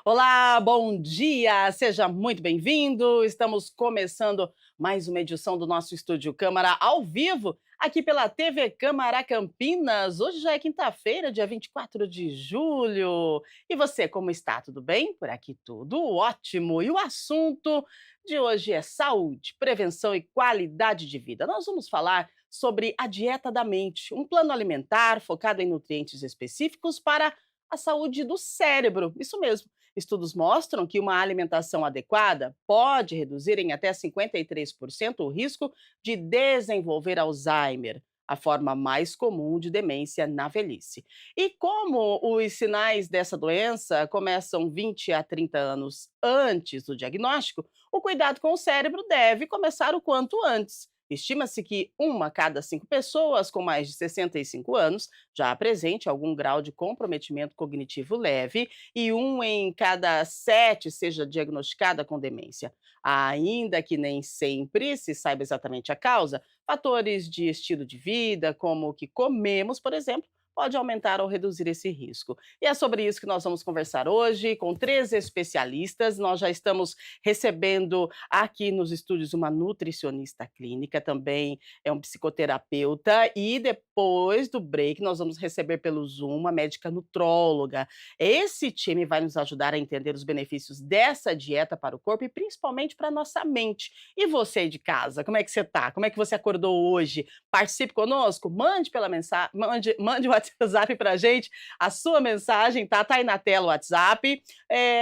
Olá, bom dia! Seja muito bem-vindo. Estamos começando mais uma edição do nosso Estúdio Câmara ao vivo, aqui pela TV Câmara Campinas. Hoje já é quinta-feira, dia 24 de julho. E você, como está? Tudo bem? Por aqui tudo ótimo. E o assunto de hoje é saúde, prevenção e qualidade de vida. Nós vamos falar sobre a dieta da mente, um plano alimentar focado em nutrientes específicos para a saúde do cérebro. Isso mesmo. Estudos mostram que uma alimentação adequada pode reduzir em até 53% o risco de desenvolver Alzheimer, a forma mais comum de demência na velhice. E como os sinais dessa doença começam 20 a 30 anos antes do diagnóstico, o cuidado com o cérebro deve começar o quanto antes. Estima-se que uma a cada 5 pessoas com mais de 65 anos já apresente algum grau de comprometimento cognitivo leve e um em cada 7 seja diagnosticada com demência. Ainda que nem sempre se saiba exatamente a causa, fatores de estilo de vida, como o que comemos, por exemplo, pode aumentar ou reduzir esse risco. E é sobre isso que nós vamos conversar hoje com 3 especialistas. Nós já estamos recebendo aqui nos estúdios uma nutricionista clínica, também é um psicoterapeuta, e depois do break nós vamos receber pelo Zoom uma médica nutróloga. Esse time vai nos ajudar a entender os benefícios dessa dieta para o corpo e principalmente para a nossa mente. E você aí de casa, como é que você está? Como é que você acordou hoje? Participe conosco, mande pela mensagem, mande o WhatsApp pra gente, a sua mensagem, tá aí na tela o WhatsApp.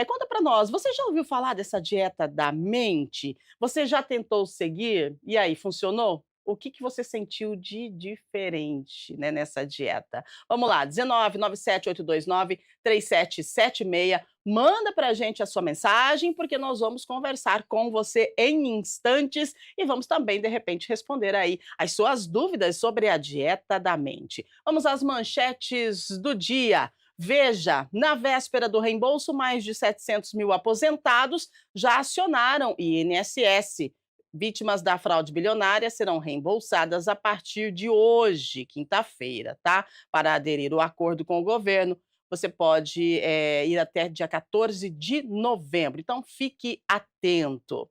Conta pra nós, você já ouviu falar dessa dieta da mente? Você já tentou seguir? E aí, funcionou? O que você sentiu de diferente, né, nessa dieta? Vamos lá, 19 97 829 3776. Manda pra gente a sua mensagem, porque nós vamos conversar com você em instantes e vamos também, de repente, responder aí as suas dúvidas sobre a dieta da mente. Vamos às manchetes do dia. Veja, na véspera do reembolso, mais de 700 mil aposentados já acionaram o INSS. Vítimas da fraude bilionária serão reembolsadas a partir de hoje, quinta-feira, tá? Para aderir ao acordo com o governo, você pode ir até dia 14 de novembro. Então, fique atento.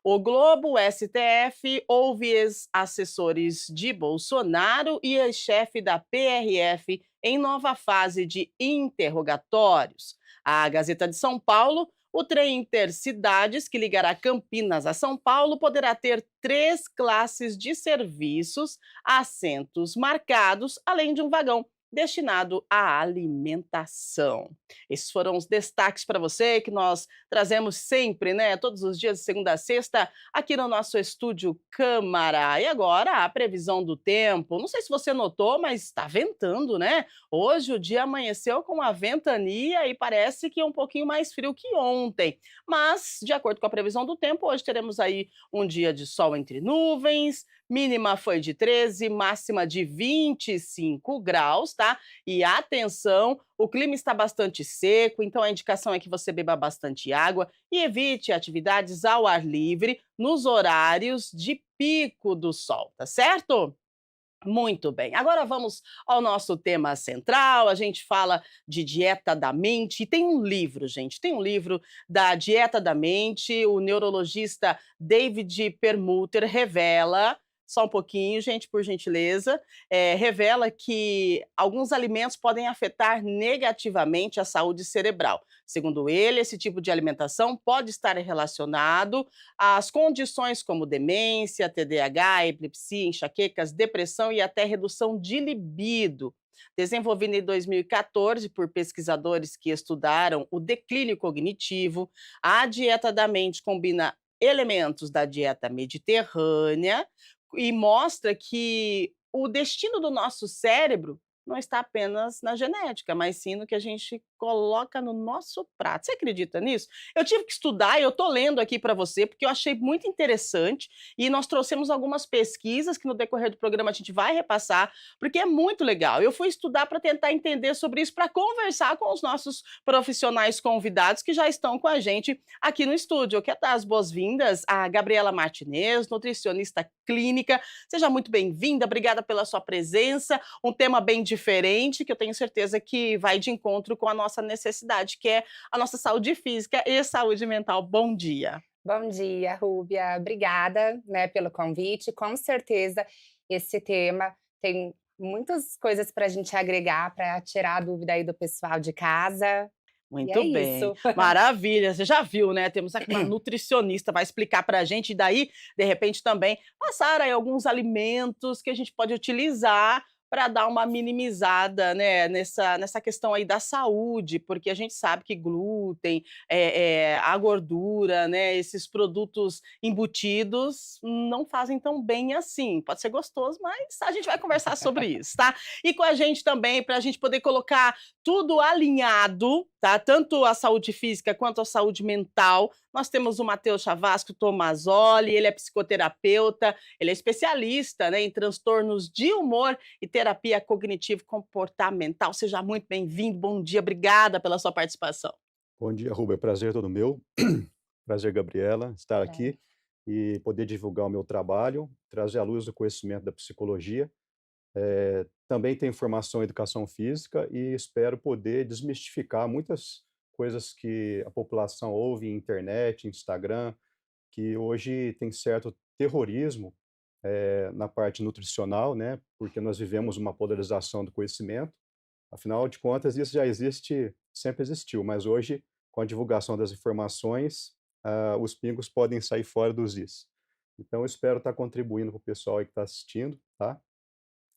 O Globo, o STF, ouve ex-assessores de Bolsonaro e ex-chefe da PRF em nova fase de interrogatórios. A Gazeta de São Paulo, o trem Intercidades, que ligará Campinas a São Paulo, poderá ter 3 classes de serviços, assentos marcados, além de um vagão destinado à alimentação. Esses foram os destaques para você que nós trazemos sempre, né, todos os dias de segunda a sexta, aqui no nosso Estúdio Câmara. E agora a previsão do tempo. Não sei se você notou, mas está ventando, né? Hoje o dia amanheceu com uma ventania e parece que é um pouquinho mais frio que ontem. Mas, de acordo com a previsão do tempo, hoje teremos aí um dia de sol entre nuvens, mínima foi de 13, máxima de 25 graus, tá? E atenção, o clima está bastante seco, então a indicação é que você beba bastante água e evite atividades ao ar livre nos horários de pico do sol, tá certo? Muito bem, agora vamos ao nosso tema central. A gente fala de dieta da mente e tem um livro, gente, tem um livro da dieta da mente. O neurologista David Perlmutter revela, só um pouquinho, gente, por gentileza, revela que alguns alimentos podem afetar negativamente a saúde cerebral. Segundo ele, esse tipo de alimentação pode estar relacionado às condições como demência, TDAH, epilepsia, enxaquecas, depressão e até redução de libido. Desenvolvido em 2014 por pesquisadores que estudaram o declínio cognitivo, a dieta da mente combina elementos da dieta mediterrânea e mostra que o destino do nosso cérebro não está apenas na genética, mas sim no que a gente coloca no nosso prato. Você acredita nisso? Eu tive que estudar e eu estou lendo aqui para você, porque eu achei muito interessante e nós trouxemos algumas pesquisas que no decorrer do programa a gente vai repassar, porque é muito legal. Eu fui estudar para tentar entender sobre isso, para conversar com os nossos profissionais convidados que já estão com a gente aqui no estúdio. Eu quero dar as boas-vindas à Gabriela Martinez, nutricionista clínica. Seja muito bem-vinda, obrigada pela sua presença. Um tema bem diferente, que eu tenho certeza que vai de encontro com a nossa necessidade, que é a nossa saúde física e saúde mental. Bom dia. Bom dia, Rúbia. Obrigada, né, pelo convite. Com certeza, esse tema tem muitas coisas para a gente agregar, para tirar a dúvida aí do pessoal de casa. E Muito é bem, isso. maravilha. Você já viu, né, temos aqui uma nutricionista, vai explicar para a gente, e daí, de repente, também passar aí alguns alimentos que a gente pode utilizar para dar uma minimizada, né, nessa questão aí da saúde, porque a gente sabe que glúten, a gordura, né, esses produtos embutidos não fazem tão bem assim. Pode ser gostoso, mas a gente vai conversar sobre isso, tá? E com a gente também, para a gente poder colocar tudo alinhado, tá? Tanto a saúde física quanto a saúde mental. Nós temos o Matheus Chavasco Tomazoli, ele é psicoterapeuta, ele é especialista, né, em transtornos de humor e terapia cognitivo-comportamental. Seja muito bem-vindo, bom dia, obrigada pela sua participação. Bom dia, Rubem. É prazer todo meu. Prazer, Gabriela, estar Pra- aqui e poder divulgar o meu trabalho, trazer à luz o conhecimento da psicologia. Também tenho formação em educação física e espero poder desmistificar muitas coisas que a população ouve em internet, Instagram, que hoje tem certo terrorismo na parte nutricional, né? Porque nós vivemos uma polarização do conhecimento. Afinal de contas, isso já existe, sempre existiu, mas hoje, com a divulgação das informações, os pingos podem sair fora dos is. Então, eu espero estar contribuindo com o pessoal aí que está assistindo, tá?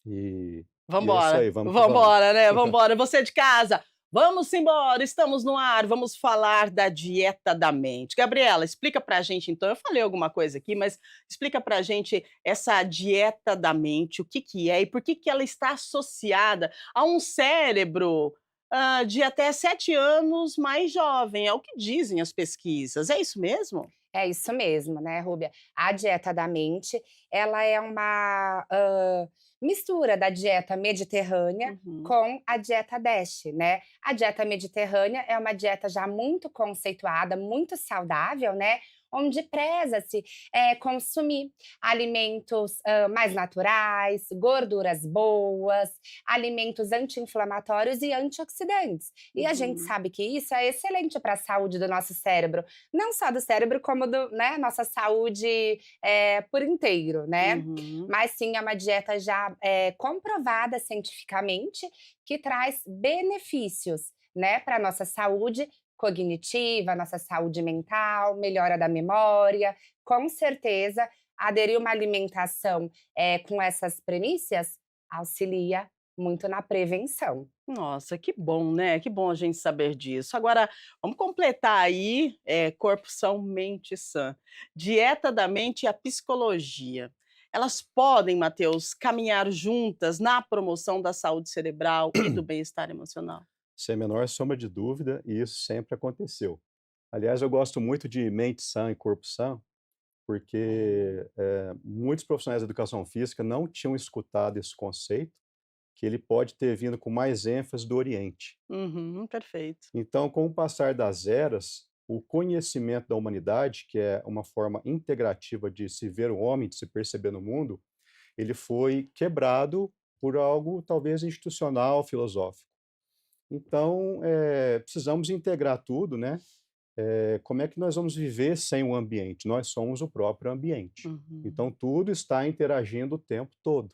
E, e é isso Vambora, aí, vamos que vamos. vambora, né, vambora. Você de casa, vamos embora, estamos no ar, vamos falar da dieta da mente. Gabriela, explica pra gente então, eu falei alguma coisa aqui, mas explica pra gente essa dieta da mente, o que que é e por que que ela está associada a um cérebro, de até 7 anos mais jovem, é o que dizem as pesquisas, é isso mesmo? É isso mesmo, né, Rúbia? A dieta da mente, ela é uma mistura da dieta mediterrânea Uhum. com a dieta DASH, né? A dieta mediterrânea é uma dieta já muito conceituada, muito saudável, né? Onde preza-se consumir alimentos mais naturais, gorduras boas, alimentos anti-inflamatórios e antioxidantes. E a gente Uhum, sabe que isso é excelente para a saúde do nosso cérebro, não só do cérebro, como do, né, nossa saúde por inteiro, né? uhum. Mas sim, é uma dieta já comprovada cientificamente que traz benefícios, né, para a nossa saúde cognitiva, nossa saúde mental, melhora da memória. Com certeza, aderir uma alimentação com essas premissas auxilia muito na prevenção. Nossa, que bom, né, que bom a gente saber disso. Agora, vamos completar aí, corpo são, mente sã. Dieta da mente e a psicologia. Elas podem, Mateus, caminhar juntas na promoção da saúde cerebral e do bem-estar emocional? Sem a menor sombra de dúvida, e isso sempre aconteceu. Aliás, eu gosto muito de mente sã e corpo sã, É. porque muitos profissionais da educação física não tinham escutado esse conceito, que ele pode ter vindo com mais ênfase do Oriente. Uhum, perfeito. Então, com o passar das eras, o conhecimento da humanidade, que é uma forma integrativa de se ver o homem, de se perceber no mundo, ele foi quebrado por algo talvez institucional, filosófico. Então, precisamos integrar tudo, né? Como é que nós vamos viver sem o ambiente? Nós somos o próprio ambiente. Então, Uhum. tudo está interagindo o tempo todo,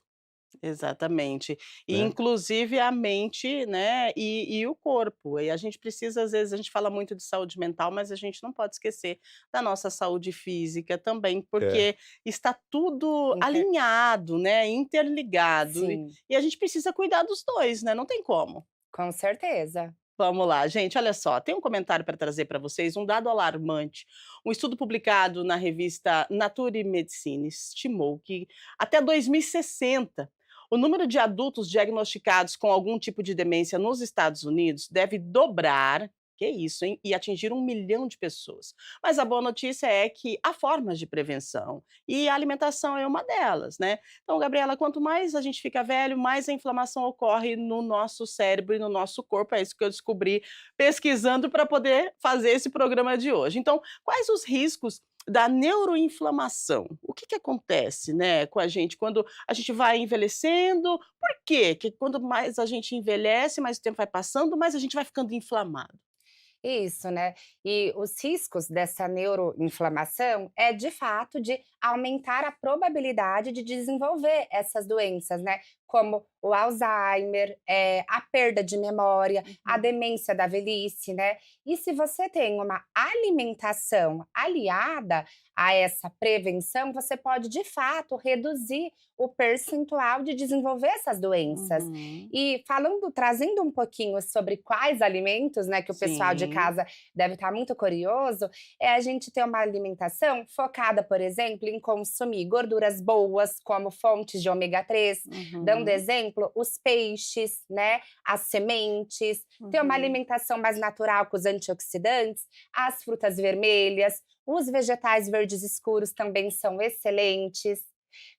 Exatamente. E né? inclusive a mente, né, e o corpo. E a gente precisa, às vezes, a gente fala muito de saúde mental, mas a gente não pode esquecer da nossa saúde física também, É, porque está tudo Inter- alinhado, né, interligado. E Sim, e a gente precisa cuidar dos 2, né, não tem como. com certeza. Vamos lá, gente, olha só, tem um comentário para trazer para vocês, um dado alarmante. Um estudo publicado na revista Nature Medicine estimou que até 2060 o número de adultos diagnosticados com algum tipo de demência nos Estados Unidos deve dobrar, que isso, hein? E atingir 1 milhão de pessoas. Mas a boa notícia é que há formas de prevenção e a alimentação é uma delas, né? Então, Gabriela, quanto mais a gente fica velho, mais a inflamação ocorre no nosso cérebro e no nosso corpo. É isso que eu descobri pesquisando para poder fazer esse programa de hoje. Então, quais os riscos da neuroinflamação. O que que acontece, né, com a gente quando a gente vai envelhecendo? Por quê que quando mais a gente envelhece, mais o tempo vai passando, mais a gente vai ficando inflamado? Isso, né. E os riscos dessa neuroinflamação é, de fato, de aumentar a probabilidade de desenvolver essas doenças, né, como o Alzheimer, a perda de memória, a Uhum. demência da velhice, né. E se você tem uma alimentação aliada a essa prevenção, você pode, de fato, reduzir o percentual de desenvolver essas doenças. Uhum. E falando trazendo um pouquinho sobre quais alimentos, né, que o pessoal de Sim. casa deve estar muito curioso, é a gente ter uma alimentação focada, por exemplo, em consumir gorduras boas, como fontes de ômega 3, dando Uhum. exemplo, os peixes, né, as sementes, ter uma Uhum. alimentação mais natural com os antioxidantes, as frutas vermelhas, os vegetais verdes escuros também são excelentes.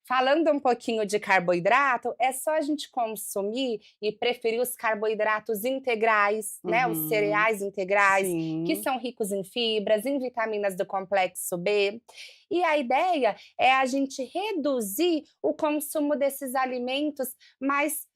Falando um pouquinho de carboidrato, é só a gente consumir e preferir os carboidratos integrais, né, os Uhum. cereais integrais, que Sim. são ricos em fibras, em vitaminas do complexo B. E a ideia é a gente reduzir o consumo desses alimentos mais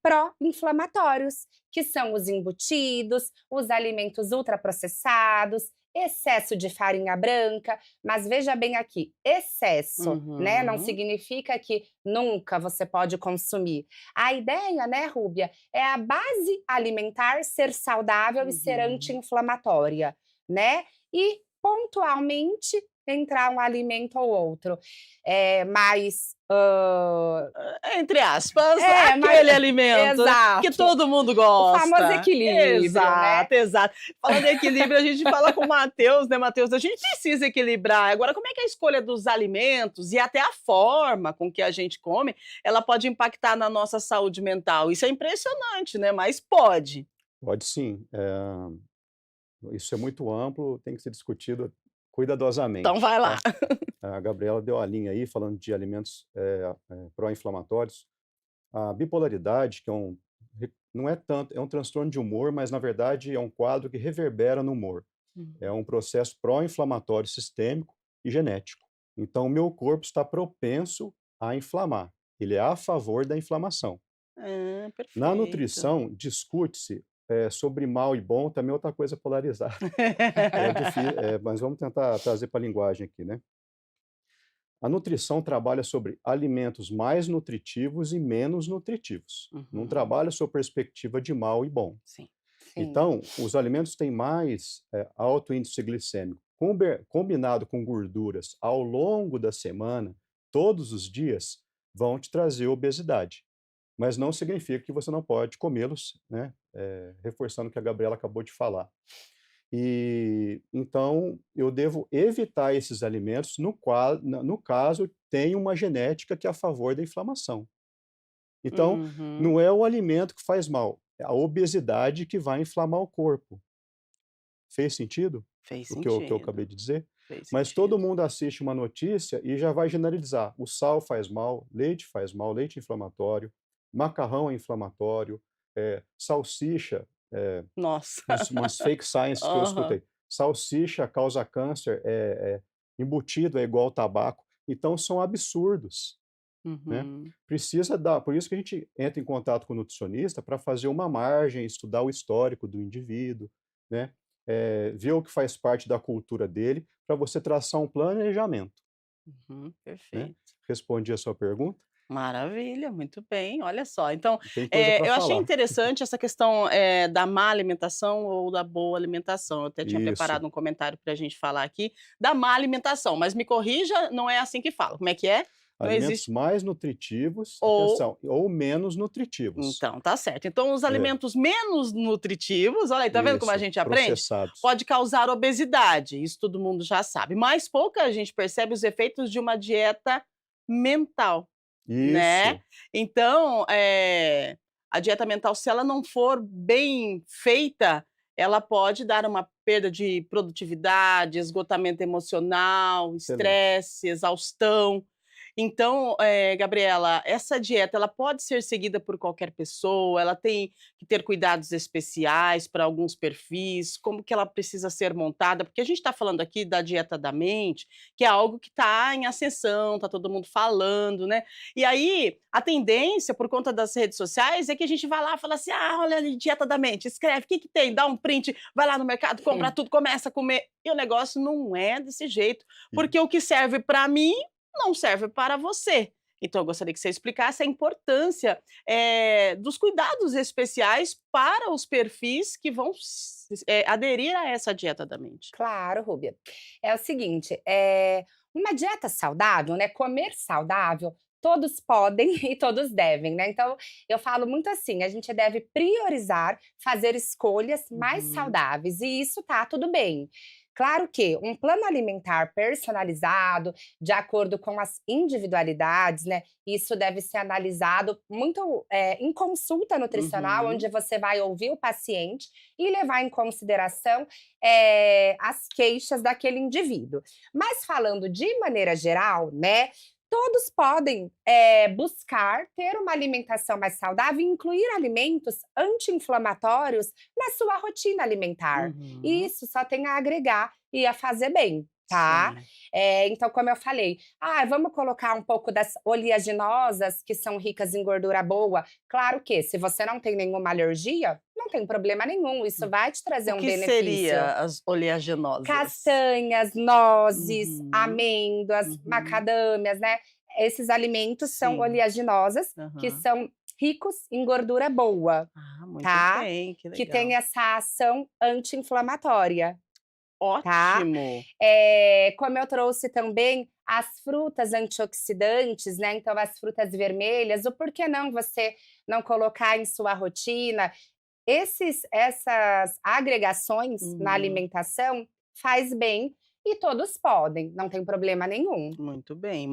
pró-inflamatórios, que são os embutidos, os alimentos ultraprocessados, excesso de farinha branca, mas veja bem aqui, excesso, né, não Uhum. significa que nunca você pode consumir. A ideia, né, Rúbia, é a base alimentar ser saudável e ser Uhum. anti-inflamatória, né, e pontualmente entrar um alimento ou outro. Mais, Entre aspas, mais aquele alimento, né, que exato, todo mundo o famoso gosta. equilíbrio, né. Exato, exato. Falando em equilíbrio, a gente fala com o Matheus, né, Matheus, a gente precisa equilibrar. Agora, como é que a escolha dos alimentos e até a forma com que a gente come, ela pode impactar na nossa saúde mental? Isso é impressionante, né, mas pode. Pode sim, isso é muito amplo, tem que ser discutido Então cuidadosamente, vai lá. tá. A Gabriela deu a linha aí, falando de alimentos, pró-inflamatórios. A bipolaridade, que não é tanto, é um transtorno de humor, mas na verdade é um quadro que reverbera no humor. É Uhum. um processo pró-inflamatório sistêmico e genético. Então, o meu corpo está propenso a inflamar. Ele é a favor da inflamação. Na Perfeito. nutrição, discute-se sobre mal e bom, também é outra coisa polarizada. É difícil, mas vamos tentar trazer para a linguagem aqui, né? A nutrição trabalha sobre alimentos mais nutritivos e menos nutritivos. Não Uhum. trabalha sobre perspectiva de mal e bom. Sim. Sim. Então, os alimentos têm mais alto índice glicêmico, combinado com gorduras ao longo da semana, todos os dias, vão te trazer obesidade. Mas não significa que você não pode comê-los, né? Reforçando o que a Gabriela acabou de falar. E então eu devo evitar esses alimentos no caso tem uma genética que é a favor da inflamação. Então, Uhum. não é o alimento que faz mal, é a obesidade que vai inflamar o corpo. Fez sentido Fez o que eu sentido, acabei de dizer? fez Mas todo sentido. mundo assiste uma notícia e já vai generalizar: o sal faz mal, leite é inflamatório, macarrão é inflamatório, salsicha, Nossa. umas fake science que eu Aham. escutei. Salsicha causa câncer, embutido é igual tabaco. Então são absurdos, né. Uhum. Precisa dar por isso que a gente entra em contato com o nutricionista para fazer uma margem, estudar o histórico do indivíduo, né, ver o que faz parte da cultura dele, para você traçar um planejamento, Uhum. né. Perfeito. Respondi a sua pergunta? Maravilha, muito bem, olha só. Então, Tem coisa para eu achei falar. interessante essa questão, da má alimentação ou da boa alimentação. Eu até tinha Isso. preparado um comentário para a gente falar aqui da má alimentação, mas me corrija, não é assim que fala. Como é que é? Não Alimentos existe mais nutritivos, ou atenção, ou menos nutritivos. então, tá certo. Então, os É, alimentos menos nutritivos, olha aí, tá vendo como a isso, gente aprende? processados. Pode causar obesidade, isso todo mundo já sabe, mas pouca gente percebe os efeitos de uma dieta mental, né. Isso, Então, a dieta mental, se ela não for bem feita, ela pode dar uma perda de produtividade, esgotamento emocional, excelente. estresse, exaustão. Então, Gabriela, essa dieta ela pode ser seguida por qualquer pessoa? Ela tem que ter cuidados especiais para alguns perfis? Como que ela precisa ser montada? Porque a gente está falando aqui da dieta da mente, que é algo que está em ascensão, está todo mundo falando, né? E aí, a tendência, por conta das redes sociais, é que a gente vai lá e fala assim: ah, olha ali, dieta da mente, escreve, o que que tem? Dá um print, vai lá no mercado, compra tudo, começa a comer. E o negócio não é desse jeito, E porque o que serve para mim não serve para você. Então eu gostaria que você explicasse a importância, dos cuidados especiais para os perfis que vão aderir a essa dieta da mente. Claro, Rúbia. É o seguinte, uma dieta saudável, né, comer saudável, todos podem e todos devem, né. Então, eu falo muito assim, a gente deve priorizar fazer escolhas mais Uhum, saudáveis e isso tá tudo bem. Claro que um plano alimentar personalizado, de acordo com as individualidades, né, isso deve ser analisado muito, em consulta nutricional, uhum. onde você vai ouvir o paciente e levar em consideração as queixas daquele indivíduo. Mas falando de maneira geral, né, todos podem, buscar ter uma alimentação mais saudável e incluir alimentos anti-inflamatórios na sua rotina alimentar. E Uhum, isso só tem a agregar e a fazer bem, tá? sim. Então, como eu falei, vamos colocar um pouco das oleaginosas, que são ricas em gordura boa. Claro que, se você não tem nenhuma alergia, não tem problema nenhum, isso Hum. vai te O trazer um que benefício. seria as oleaginosas? Castanhas, nozes, Uhum, amêndoas, uhum. macadâmias, né, esses alimentos são Sim, oleaginosas, que aham. são ricos em gordura boa, Ah, muito tá, bem, que que tem legal. essa ação anti-inflamatória, tá. Ótimo. Como eu trouxe também as frutas antioxidantes, né, então as frutas vermelhas, o porquê não você não colocar em sua rotina essas agregações na Uhum. alimentação faz bem e todos podem, não tem problema nenhum. Muito bem,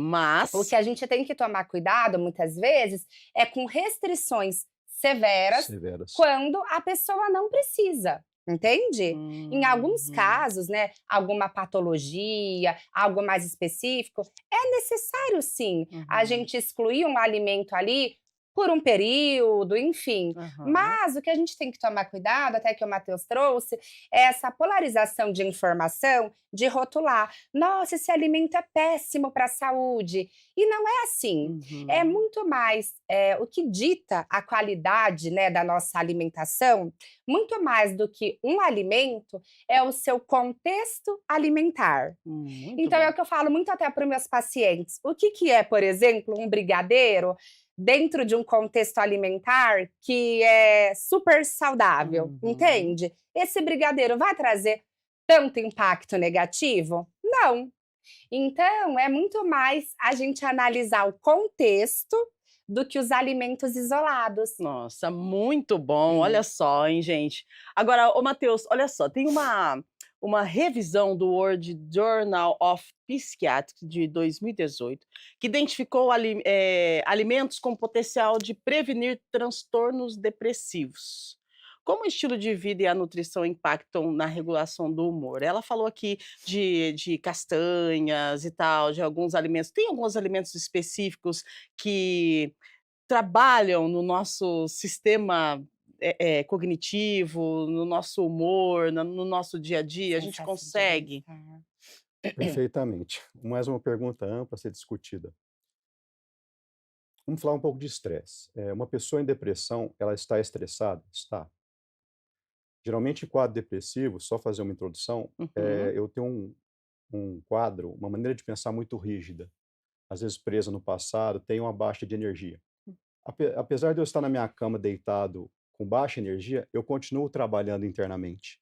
O que mas a gente tem que tomar cuidado, muitas vezes, é com restrições severas severas. quando a pessoa não precisa, entende? Em alguns uhum, casos, né, alguma patologia, algo mais específico, é necessário sim a uhum, gente excluir um alimento ali por um período, enfim. aham. Mas o que a gente tem que tomar cuidado, até que o Matheus trouxe, é essa polarização de informação de rotular. Nossa, esse alimento é péssimo para a saúde. E não é assim. É Uhum. muito mais o que dita a qualidade, né, da nossa alimentação, muito mais do que um alimento, é o seu contexto alimentar. Muito Então é bem. o que eu falo muito até para os meus pacientes. O que, que é, por exemplo, um brigadeiro dentro de um contexto alimentar que é super saudável, Uhum. entende? Esse brigadeiro vai trazer tanto impacto negativo? Não. Então, é muito mais a gente analisar o contexto do que os alimentos isolados. Nossa, muito bom, olha Hum. só, hein, gente. Agora, ô Matheus, olha só, tem uma revisão do World Journal of Psychiatry de 2018 que identificou alimentos com potencial de prevenir transtornos depressivos. Como o estilo de vida e a nutrição impactam na regulação do humor? Ela falou aqui de castanhas e tal, de alguns alimentos. Tem alguns alimentos específicos que trabalham no nosso sistema, cognitivo, no nosso humor, no nosso dia a dia, a gente Sensação de consegue? bem-estar. Perfeitamente. Mais uma pergunta ampla a ser discutida. Vamos falar um pouco de estresse. Uma pessoa em depressão, ela está estressada? Está. Geralmente, em quadro depressivo, só fazer uma introdução, Uhum, eu tenho um quadro, uma maneira de pensar muito rígida, às vezes presa no passado, tenho uma baixa de energia. Apesar de eu estar na minha cama deitado com baixa energia, eu continuo trabalhando internamente.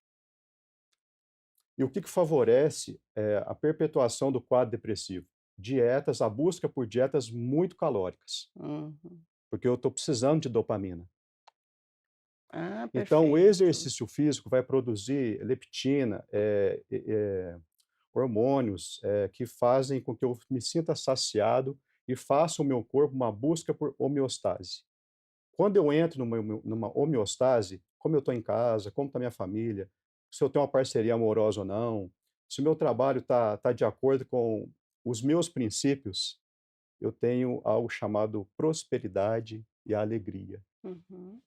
E o que que favorece, a perpetuação do quadro depressivo? Dietas, a busca por dietas muito calóricas, uhum. porque eu estou precisando de dopamina. Ah, Então, o perfeito. exercício físico vai produzir leptina, hormônios, que fazem com que eu me sinta saciado e faça o meu corpo uma busca por homeostase. Quando eu entro numa homeostase, como eu estou em casa, como está minha família, se eu tenho uma parceria amorosa ou não, se o meu trabalho está de acordo com os meus princípios, eu tenho algo chamado prosperidade e alegria. Uhum.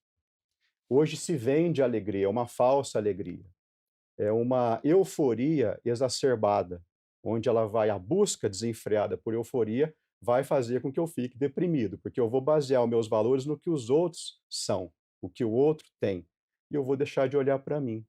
Hoje se vende alegria, é uma falsa alegria. É uma euforia exacerbada, onde a busca desenfreada por euforia vai fazer com que eu fique deprimido, porque eu vou basear os meus valores no que os outros são, o que o outro tem, e eu vou deixar de olhar para mim.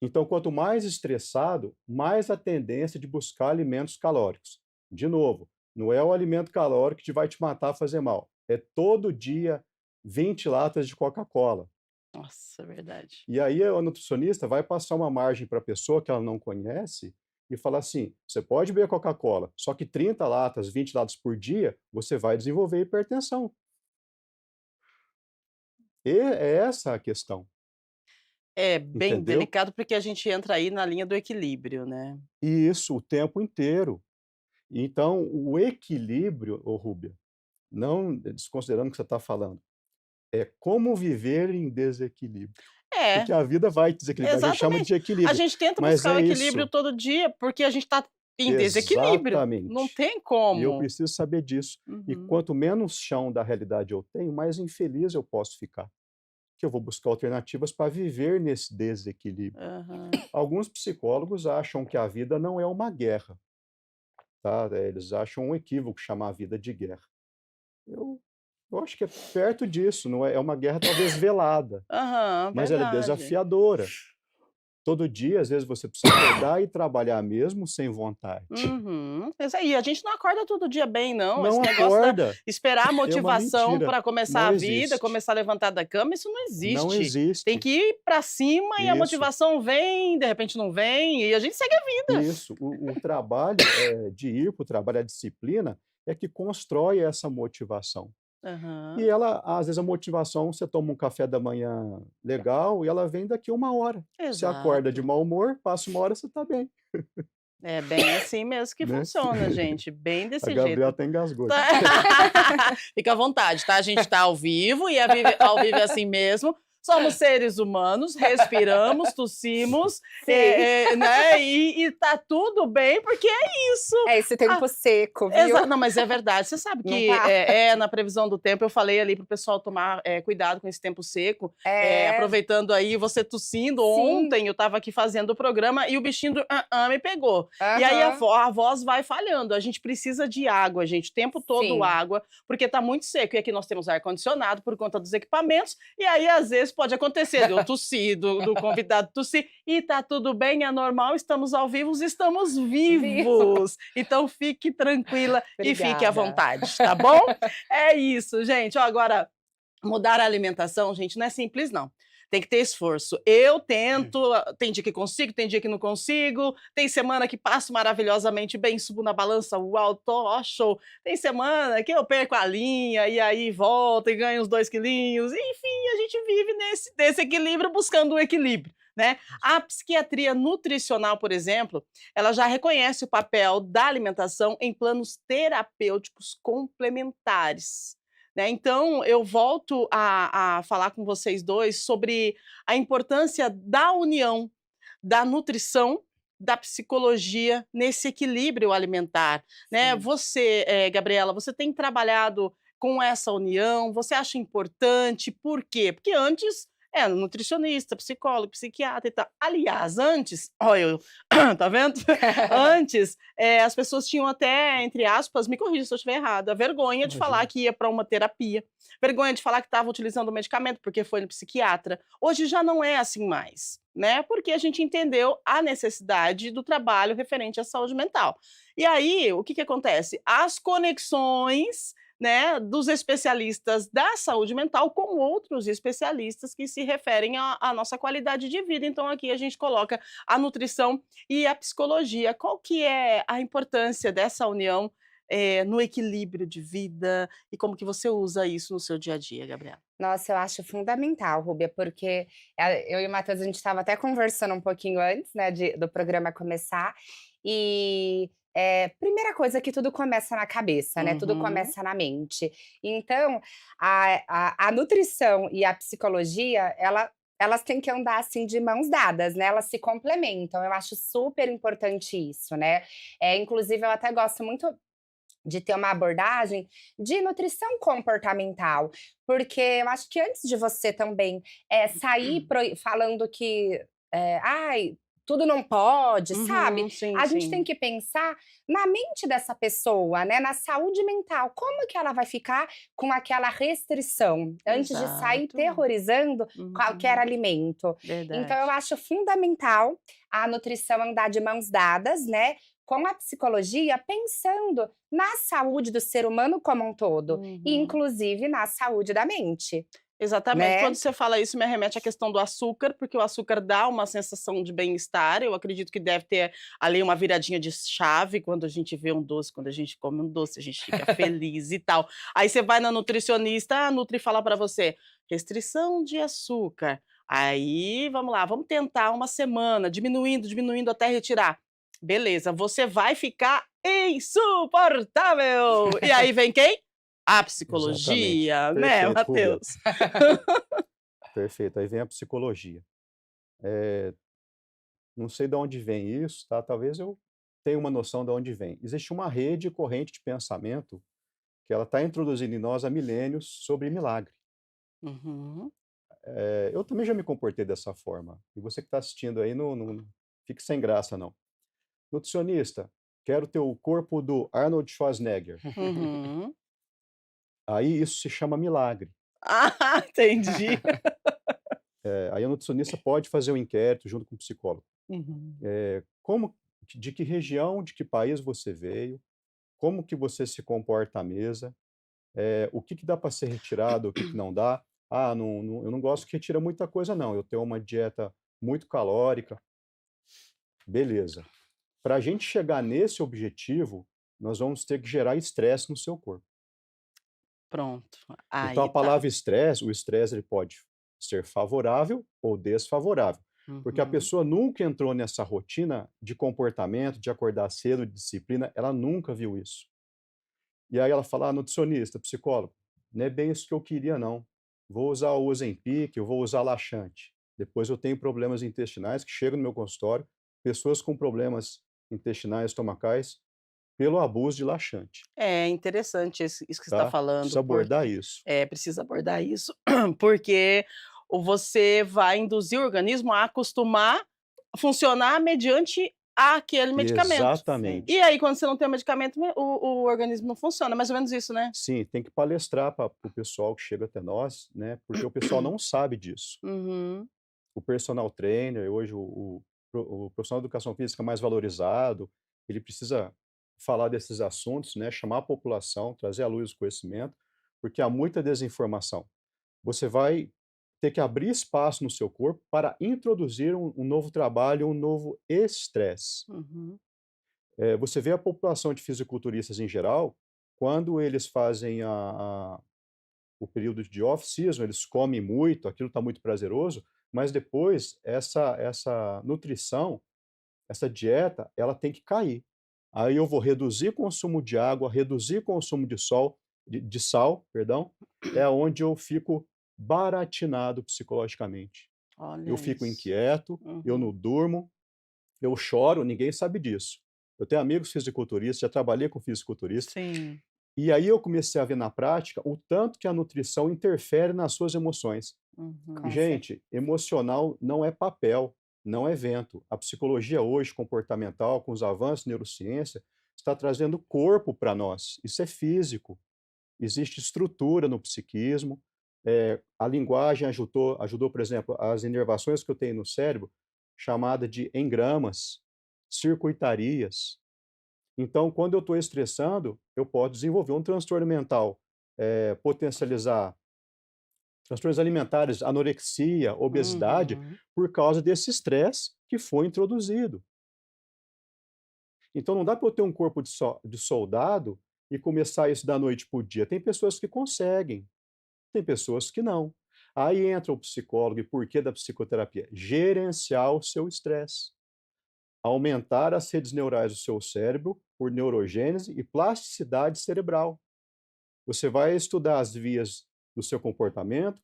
Então, quanto mais estressado, mais a tendência de buscar alimentos calóricos. De novo, não é o alimento calórico que vai te matar, fazer mal. É todo dia 20 latas de Coca-Cola. Nossa, é verdade. E aí o nutricionista vai passar uma margem para a pessoa que ela não conhece e falar assim: você pode beber Coca-Cola, só que 30 latas, 20 latas por dia, você vai desenvolver hipertensão. E é essa a questão, É bem entendeu? delicado, porque a gente entra aí na linha do equilíbrio, né. E isso o tempo inteiro. Então, o equilíbrio, ô Rúbia, não desconsiderando o que você está falando, é como viver em desequilíbrio. É, Porque a vida vai te desequilibrar, a gente chama exatamente. de A equilíbrio, gente tenta mas buscar o é equilíbrio isso, todo dia, porque a gente está em desequilíbrio, não exatamente. tem E eu como. preciso saber disso. E Uhum. quanto menos chão da realidade eu tenho, mais infeliz eu posso ficar. Que eu vou buscar alternativas para viver nesse desequilíbrio. Aham. Alguns psicólogos acham que a vida não é uma guerra, tá? Eles acham um equívoco chamar a vida de guerra. Eu, eu acho que é perto disso, não é, é uma guerra talvez velada, Aham, mas ela é verdade. desafiadora. Todo dia, às vezes, você precisa acordar e trabalhar mesmo sem vontade. Uhum. Isso aí, a gente não acorda todo dia bem não, esse Não negócio da acorda, esperar a é uma motivação mentira, para começar não a vida, existe, começar a levantar da cama, isso não não existe. Tem existe. que ir para cima e a Isso. motivação vem, de repente não vem, e a gente segue a vida. Isso, o trabalho, de ir para o trabalho, a disciplina, é que constrói essa motivação. E Aham, ela às vezes a motivação, você toma um café da manhã legal e ela vem daqui 1 hora. Você acorda de exato. mau humor, passa 1 hora, você está bem, É bem assim mesmo que né. funciona, gente, bem A desse Gabriela jeito. até engasgou Tá. aqui. Fica à vontade, tá? A gente tá ao vivo e ao vivo é assim mesmo. Somos seres humanos, respiramos, tossimos, Sim. né, e tá tudo bem, porque é isso. É esse Ah, tempo seco, viu? não, mas é verdade. Você sabe Não que, tá? na previsão do tempo, eu falei ali para o pessoal tomar, cuidado com esse tempo seco, É, aproveitando aí você tossindo, sim. ontem eu estava aqui fazendo o programa e o bichinho do me pegou. E aí Aham. a voz vai falhando, a gente precisa de água, gente, o tempo todo Sim. água, porque tá muito seco. E aqui nós temos ar-condicionado por conta dos equipamentos, e aí às vezes pode acontecer de eu tossir, do convidado tossir, e tá tudo bem, é normal, estamos ao vivo, estamos Viu? vivos. Então fique tranquila e fique à Obrigada. vontade, tá bom? É isso, gente. Ó, agora, mudar a alimentação, gente, não é simples, não. Tem que ter esforço. Eu tento, tem dia que consigo, tem dia que não consigo, tem semana que passo maravilhosamente bem, subo na balança, uau, tô, ó, show. Tem semana que eu perco a linha e aí volto e ganho uns 2 quilinhos. Enfim, a gente vive nesse equilíbrio, buscando o equilíbrio, né? A psiquiatria nutricional, por exemplo, ela já reconhece o papel da alimentação em planos terapêuticos complementares, né. Então eu volto a falar com vocês 2 sobre a importância da união da nutrição, da psicologia nesse equilíbrio alimentar, né. Sim. Você, Gabriela, você tem trabalhado com essa união, você acha importante, por quê? Porque antes era nutricionista, psicólogo, psiquiatra e tal. Aliás, antes, olha eu, tá vendo? Antes, as pessoas tinham até, entre aspas, me corrija se eu estiver errada, vergonha de falar Imagina. que ia para uma terapia, vergonha de falar que estava utilizando o medicamento porque foi no psiquiatra. Hoje já não é assim mais, né? Porque a gente entendeu a necessidade do trabalho referente à saúde mental. E aí, o que que acontece? As conexões, né, dos especialistas da saúde mental com outros especialistas que se referem à nossa qualidade de vida. Então aqui a gente coloca a nutrição e a psicologia. Qual que é a importância dessa união, no equilíbrio de vida e como que você usa isso no seu dia a dia, Gabriela? Nossa, eu acho fundamental, Rúbia, porque, eu e o Matheus, a gente estava até conversando um pouquinho antes, né, do programa começar, e, primeira coisa que tudo começa na cabeça, né, tudo Uhum, começa na mente. Então, a nutrição e a psicologia, elas têm que andar, assim, de mãos dadas, né, elas se complementam, eu acho super importante isso, né. Inclusive eu até gosto muito de ter uma abordagem de nutrição comportamental, porque eu acho que antes de você também, sair falando que, "Ai, tudo não pode", sabe, Uhum, sim, a gente tem sim. que pensar na mente dessa pessoa, né, na saúde mental, como que ela vai ficar com aquela restrição, antes de sair Exato. terrorizando qualquer Uhum. alimento. Então eu Verdade. acho fundamental a nutrição andar de mãos dadas, né, com a psicologia, pensando na saúde do ser humano como um todo, e Uhum. inclusive na saúde da mente, Exatamente. Quando né. você fala isso, me remete à questão do açúcar, porque o açúcar dá uma sensação de bem-estar. Eu acredito que deve ter ali uma viradinha de chave quando a gente vê um doce, quando a gente come um doce, a gente fica feliz e tal. Aí você vai na nutricionista, a nutri fala para você: restrição de açúcar. Aí, vamos lá, vamos tentar uma semana, diminuindo, diminuindo até retirar. Beleza, você vai ficar insuportável. E aí vem quem? A Exatamente. psicologia, né, Perfeito, Rúbia. Matheus? Perfeito. Aí vem a psicologia. Eh, não sei de onde vem isso, tá? Talvez eu tenha uma noção de onde vem. Existe uma rede corrente de pensamento que ela está introduzindo em nós há milênios sobre milagre. Uhum. Eu também já me comportei dessa forma. E você que está assistindo aí, não fique sem graça, não. Nutricionista, quero ter o corpo do Arnold Schwarzenegger. Uhum. Aí isso se chama milagre. Ah, entendi. Aí a nutricionista pode fazer um inquérito junto com o psicólogo. Uhum. Como, de que região, de que país você veio, como que você se comporta à mesa, o que que dá para ser retirado, o que que não dá. Ah, eu não gosto que retira muita coisa não, eu tenho uma dieta muito calórica, beleza. Para a gente chegar nesse objetivo, nós vamos ter que gerar estresse no seu corpo. Pronto, Então a aí tá. palavra estresse, o estresse ele pode ser favorável ou desfavorável, porque a Uhum. pessoa nunca entrou nessa rotina de comportamento, de acordar cedo, de disciplina, ela nunca viu isso. E aí ela fala: "Ah, nutricionista, psicólogo, não é bem isso que eu queria não. Vou usar o Ozempic, eu vou usar laxante. Depois eu tenho problemas intestinais que chegam no meu consultório, pessoas com problemas intestinais, estomacais, pelo abuso de laxante, É interessante isso que você está tá? falando, Precisa abordar isso. precisa abordar isso, porque você vai induzir o organismo a acostumar a funcionar mediante aquele medicamento. E Exatamente. aí quando você não tem o medicamento, o organismo não funciona, mais ou menos isso, né? Sim, tem que palestrar para o pessoal que chega até nós, né, porque o pessoal não sabe disso. Uhum. O personal trainer, hoje o profissional de educação física mais valorizado, ele precisa falar desses assuntos, né, chamar a população, trazer à luz o conhecimento, porque há muita desinformação. Você vai ter que abrir espaço no seu corpo para introduzir um novo trabalho, um novo estresse. Uhum. Você vê a população de fisiculturistas em geral, quando eles fazem o período de off-season, eles comem muito, aquilo está muito prazeroso, mas depois essa nutrição, essa dieta, ela tem que cair. Aí eu vou reduzir consumo de água, reduzir consumo de sal, perdão, é onde eu fico baratinado psicologicamente. Eu Olha fico isso. inquieto, eu não Uhum. durmo, eu choro, ninguém sabe disso. Eu tenho amigos fisiculturistas, já trabalhei com fisiculturista, Sim. e aí eu comecei a ver na prática o tanto que a nutrição interfere nas suas emoções. Uhum. Com cer Gente, emocional não é papel, não é vento. A psicologia hoje comportamental, com os avanços de neurociência, está trazendo corpo para nós. Isso é físico. Existe estrutura no psiquismo. A linguagem ajudou, por exemplo, as inervações que eu tenho no cérebro, chamada de engramas, circuitarias. Então, quando eu estou estressando, eu posso desenvolver um transtorno mental, potencializar transtornos alimentares, anorexia, obesidade, Uhum. por causa desse estresse que foi introduzido. Então não dá para eu ter um corpo de soldado e começar isso da noite para o dia. Tem pessoas que conseguem, tem pessoas que não. Aí entra o psicólogo e por que da psicoterapia? Gerenciar o seu estresse, aumentar as redes neurais do seu cérebro por neurogênese e plasticidade cerebral. Você vai estudar as vias do seu comportamento,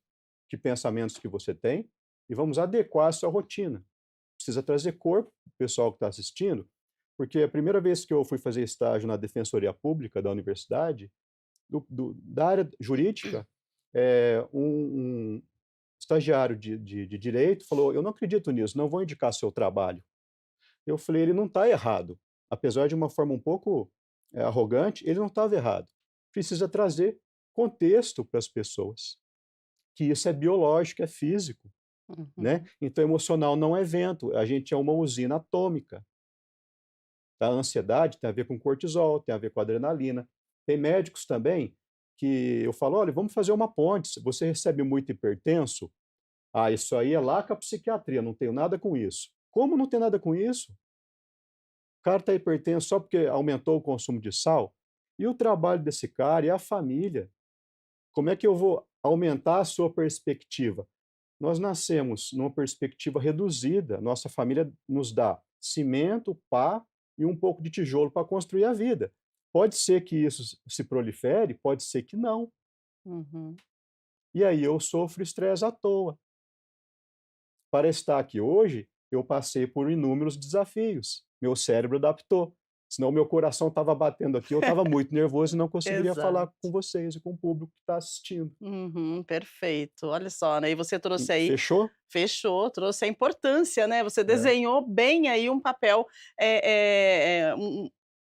que pensamentos que você tem, e vamos adequar a sua rotina. Precisa trazer corpo, o pessoal que está assistindo, Porque a primeira vez que eu fui fazer estágio na Defensoria Pública da universidade, da área jurídica, um estagiário de direito falou: "Eu não acredito nisso, não vou indicar seu trabalho". Eu falei: "Ele não está errado". Apesar de uma forma um pouco, arrogante, ele não estava errado. Precisa trazer contexto para as pessoas, que isso é biológico, é físico, né. Uhum. Então emocional não é vento, a gente é uma usina atômica. A ansiedade tem a ver com cortisol, tem a ver com adrenalina. Tem médicos também que eu falo: "Olha, vamos fazer uma ponte, se você recebe muito hipertenso, ah, isso aí é lá com a psiquiatria, não tenho nada com isso". Como não tem nada com isso? O cara está hipertenso só porque aumentou o consumo de sal? E o trabalho desse cara e a família? Como é que eu vou aumentar a sua perspectiva? Nós nascemos numa perspectiva reduzida, nossa família nos dá cimento, pá e um pouco de tijolo para construir a vida. Pode ser que isso se prolifere, pode ser que não. Uhum. E aí eu sofro estresse à toa. Para estar aqui hoje, eu passei por inúmeros desafios. Meu cérebro adaptou. Senão meu coração estava batendo aqui, eu estava muito nervoso e não conseguiria falar Exato. com vocês e com o público que está assistindo. Uhum, perfeito. Olha só, né, e você trouxe aí Fechou? fechou, trouxe a importância, né, você É. desenhou bem aí um papel,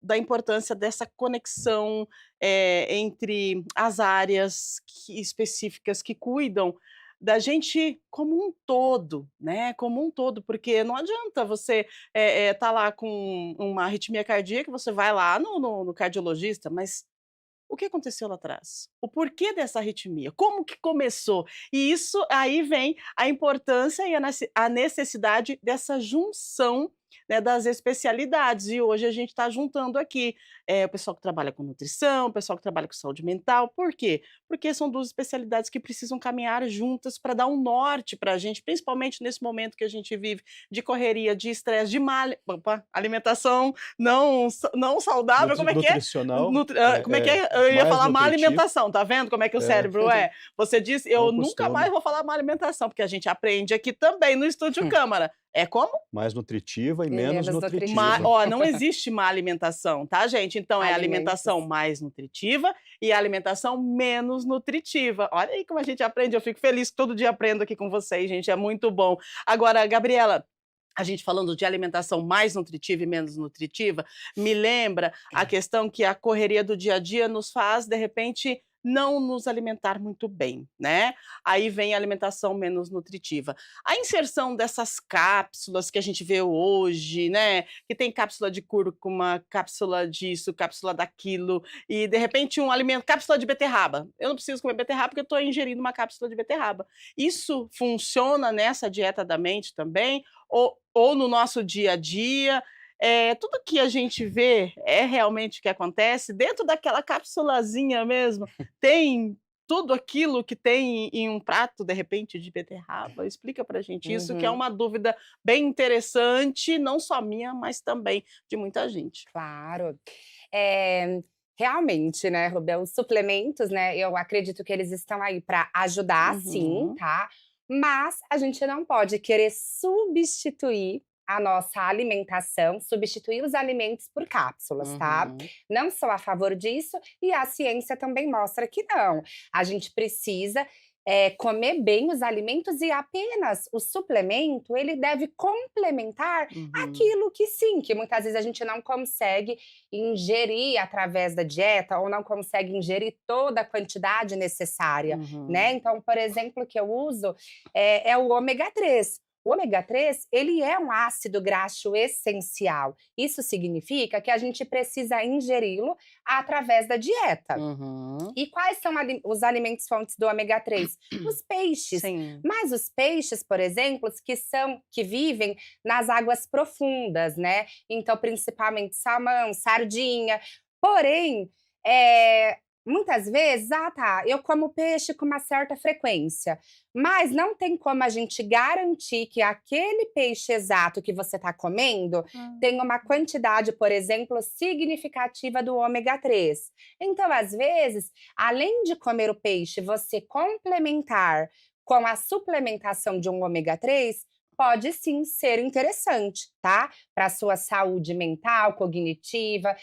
da importância dessa conexão, entre as áreas específicas que cuidam da gente como um todo, né, como um todo, porque não adianta você, tá lá com uma arritmia cardíaca, você vai lá no cardiologista, mas o que aconteceu lá atrás? O porquê dessa arritmia? Como que começou? E isso aí vem a importância e a necessidade dessa junção, né, das especialidades. E hoje a gente está juntando aqui, o pessoal que trabalha com nutrição, o pessoal que trabalha com saúde mental. Por quê? Porque são 2 especialidades que precisam caminhar juntas para dar um norte para a gente, principalmente nesse momento que a gente vive de correria, de estresse, de má alimentação não saudável. Como é que é? Nutricional, Como é que é? Eu ia mais falar má nutritivo, alimentação, tá vendo como é que o é, cérebro é? Você disse: não "Eu nunca mais costume. vou falar má alimentação", porque a gente aprende aqui também no Estúdio Hum, Câmara. É como? Mais nutritiva e e menos menos nutritiva. nutritivo. Ó, não existe má alimentação, tá, gente? Então é alimentação Alimentos. mais nutritiva e alimentação menos nutritiva. Olha aí como a gente aprende, eu fico feliz que todo dia aprendo aqui com vocês, gente, é muito bom. Agora, Gabriela, a gente falando de alimentação mais nutritiva e menos nutritiva, me lembra a questão que a correria do dia a dia nos faz, de repente, não nos alimentar muito bem, né? Aí vem a alimentação menos nutritiva. A inserção dessas cápsulas que a gente vê hoje, né, que tem cápsula de cúrcuma, cápsula disso, cápsula daquilo, e de repente um alimento cápsula de beterraba. Eu não preciso comer beterraba porque eu estou ingerindo uma cápsula de beterraba. Isso funciona nessa dieta da mente também? Ou no nosso dia a dia? Tudo que a gente vê é realmente o que acontece? Dentro daquela capsulazinha mesmo, tem tudo aquilo que tem em um prato, de repente, de beterraba? Explica pra gente isso, que é Uhum, uma dúvida bem interessante, não só minha, mas também de muita gente. claro. Eh, realmente, né, Rubel, os suplementos, né, eu acredito que eles estão aí para ajudar sim, Uhum, tá, mas a gente não pode querer substituir a nossa alimentação, substituir os alimentos por cápsulas, tá. uhum, Não sou a favor disso e a ciência também mostra que não. A gente precisa, comer bem os alimentos e apenas o suplemento, ele deve complementar uhum, aquilo que sim, que muitas vezes a gente não consegue ingerir através da dieta ou não consegue ingerir toda a quantidade necessária, né. uhum, Então, por exemplo, o que eu uso é o ômega 3. O ômega 3, ele é um ácido graxo essencial. Isso significa que a gente precisa ingeri-lo através da dieta. uhum. E quais são os alimentos fontes do ômega 3? Os peixes. Sim. Mas os peixes, por exemplo, que vivem nas águas profundas, né? Então, principalmente salmão, sardinha. Porém, muitas vezes, tá, eu como peixe com uma certa frequência, mas não tem como a gente garantir que aquele peixe exato que você está comendo tem uma quantidade, por exemplo, significativa do ômega 3. Então, às vezes, além de comer o peixe, você complementar com a suplementação de um ômega 3 pode sim ser interessante, tá? Para sua saúde mental, cognitiva,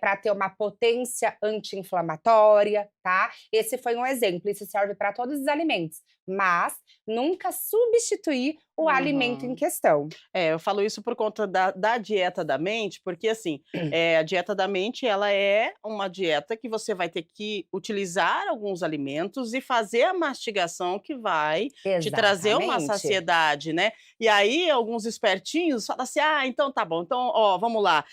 para ter uma potência anti-inflamatória, tá? Esse foi um exemplo, isso serve para todos os alimentos, mas nunca substituir o alimento em Uhum. questão. Eu falo isso por conta da dieta da mente, porque assim, a dieta da mente ela é uma dieta que você vai ter que utilizar alguns alimentos e fazer a mastigação que vai te trazer uma Exatamente. saciedade, né. E aí alguns espertinhos falam assim: "Ah, então tá bom, então ó, vamos lá,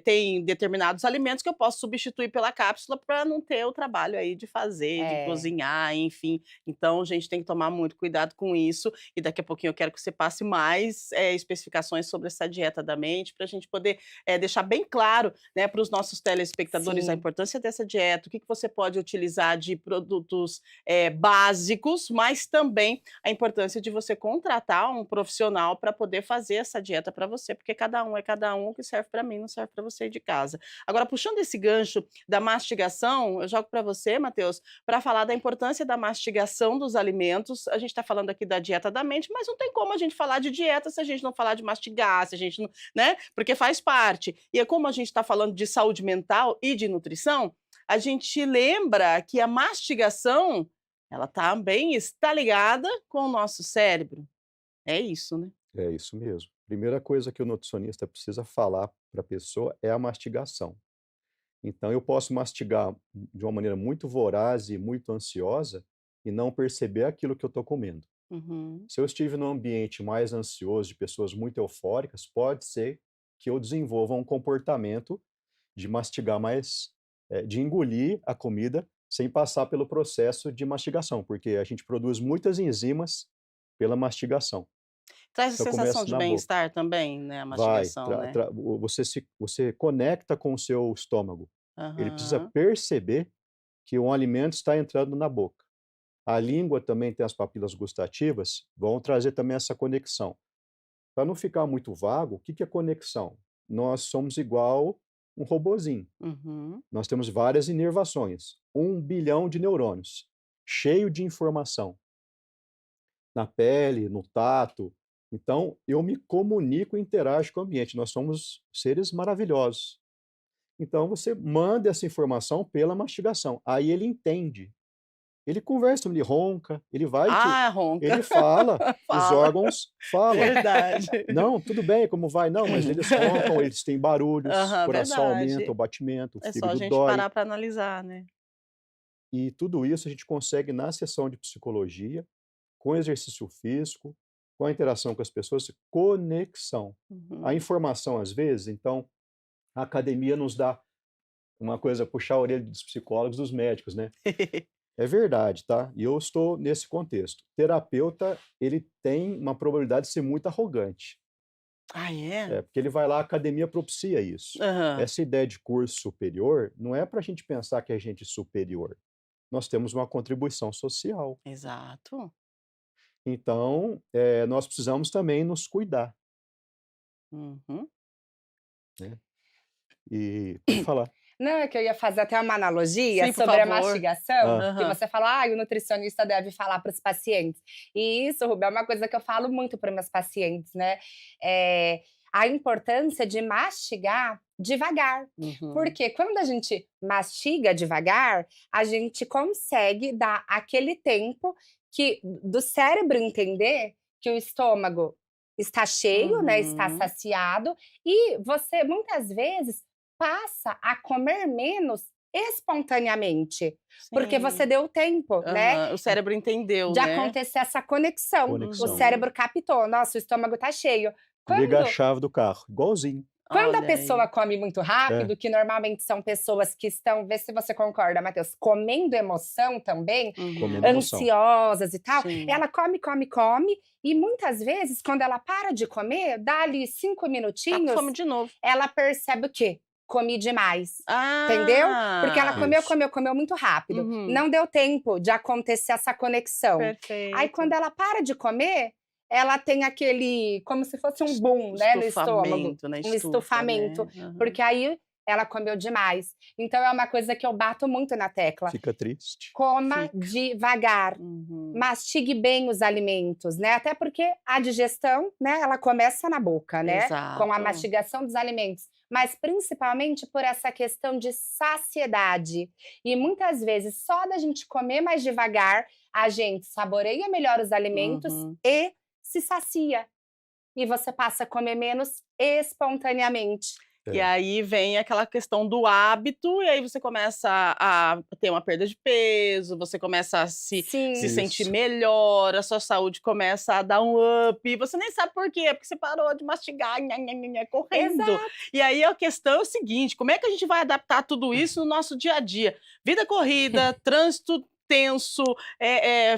tem determinados alimentos que eu posso substituir pela cápsula para não ter o trabalho aí de fazer, de É, cozinhar, enfim". Então a gente tem que tomar muito cuidado com isso, e daqui a pouquinho eu quero que você passe mais, especificações sobre essa dieta da mente, para a gente poder, deixar bem claro, né, para os nossos telespectadores a sim, importância dessa dieta, o que que você pode utilizar de produtos, básicos, mas também a importância de você contratar um profissional para poder fazer essa dieta para você, porque cada um é cada um, o que serve para mim não serve para você aí de casa. Agora, puxando esse gancho da mastigação, eu jogo para você, Matheus, para falar da importância da mastigação dos alimentos. A gente está falando aqui da dieta da mente, mas não tem como a gente falar de dieta se a gente não falar de mastigar, se a gente não, né? Porque faz parte. E é como a gente está falando de saúde mental e de nutrição, a gente lembra que a mastigação, ela também está ligada com o nosso cérebro. É isso, né? É isso mesmo. Primeira coisa que o nutricionista precisa falar para a pessoa é a mastigação. Então, eu posso mastigar de uma maneira muito voraz e muito ansiosa e não perceber aquilo que eu estou comendo. Uhum. Se eu estive num ambiente mais ansioso, de pessoas muito eufóricas, pode ser que eu desenvolva um comportamento de mastigar mais, de engolir a comida sem passar pelo processo de mastigação, porque a gente produz muitas enzimas pela mastigação. Traz a Então sensação começa de na boca. bem-estar também, né? A Vai, mastigação, né? você conecta com o seu estômago. Ele precisa Aham. perceber que um alimento está entrando na boca. A língua também tem as papilas gustativas, vão trazer também essa conexão. Para não ficar muito vago, o que que é conexão? Nós somos igual um robozinho. Uhum. Nós temos várias inervações, 1 bilhão de neurônios, cheio de informação, na pele, no tato. Então, eu me comunico e interajo com o ambiente. Nós somos seres maravilhosos. Então, você manda essa informação pela mastigação. Aí ele entende. Ele conversa, ele ronca, Ah, ronca. ele fala, os Fala. órgãos falam. Verdade. Não, tudo bem, como vai? Não, mas eles roncam, eles têm barulhos, o Aham, coração aumenta, o verdade. batimento, o É só a fígado gente dói. parar para analisar, né. E tudo isso a gente consegue na sessão de psicologia, com exercício físico, com a interação com as pessoas, conexão. A Uhum. informação, às vezes, então, a academia nos dá uma coisa, puxar a orelha dos psicólogos, dos médicos, né? É verdade, tá? E eu estou nesse contexto. Terapeuta, ele tem uma probabilidade de ser muito arrogante. Ah, é? Porque ele vai lá, a academia propicia isso. Aham. Essa ideia de curso superior não é para a gente pensar que a gente é superior. Nós temos uma contribuição social. Exato. Então, nós precisamos também nos cuidar, Uhum. né? E pode falar. não, é que eu ia fazer até uma analogia Sim, por sobre a favor. mastigação, Ah, que Aham. você fala: "Ai, o nutricionista deve falar para os pacientes". E isso, Rubia, é uma coisa que eu falo muito para meus pacientes, né, a importância de mastigar devagar. Uhum. Porque quando a gente mastiga devagar, a gente consegue dar aquele tempo que do cérebro entender que o estômago está cheio, né, está Uhum. saciado, e você muitas vezes passa a comer menos espontaneamente, porque você Sim. deu tempo, né, Aham. O cérebro entendeu, de né. acontecer essa conexão. O conexão. Uhum. cérebro captou: "Nossa, o estômago tá cheio". Liga a Quando chave do carro, igualzinho. quando a Olha pessoa aí. come muito É, rápido, que normalmente são pessoas que estão, vê se você concorda, Matheus, comendo emoção também, comendo Uhum. emoção. ansiosas e tal, Sim. ela come, come, come, e muitas vezes, quando ela para de comer, dá ali 5 Tá com minutinhos, fome de novo. ela percebe o quê? Comi demais. Entendeu? Porque ela Ah. comeu, Isso. comeu, comeu muito rápido. Uhum. Não deu tempo de acontecer essa conexão. Aí, quando Perfeito. ela para de comer, ela tem aquele, como se fosse um Es boom, né, no estômago, estufamento, né, um estufa, estufamento, né. Aham. porque aí ela comeu demais. Então é uma coisa que eu bato muito na tecla. Fica triste. Coma Fica. devagar, Uhum. mastigue bem os alimentos, né? Até porque a digestão, né, ela começa na boca, né? Com a Exato. mastigação dos alimentos. Mas principalmente por essa questão de saciedade. E muitas vezes, só da gente comer mais devagar, a gente saboreia melhor os alimentos Uhum. e se sacia. E você passa a comer menos espontaneamente. E É. aí vem aquela questão do hábito, e aí você começa a ter uma perda de peso, você começa a se Sim, sentir Isso. melhor, a sua saúde começa a dar um up, e você nem sabe por quê, porque você parou de mastigar, nha, nha, nha, nha, correndo. exato. E aí a questão é o seguinte: como é que a gente vai adaptar tudo isso no nosso dia a dia? Vida corrida, trânsito tenso,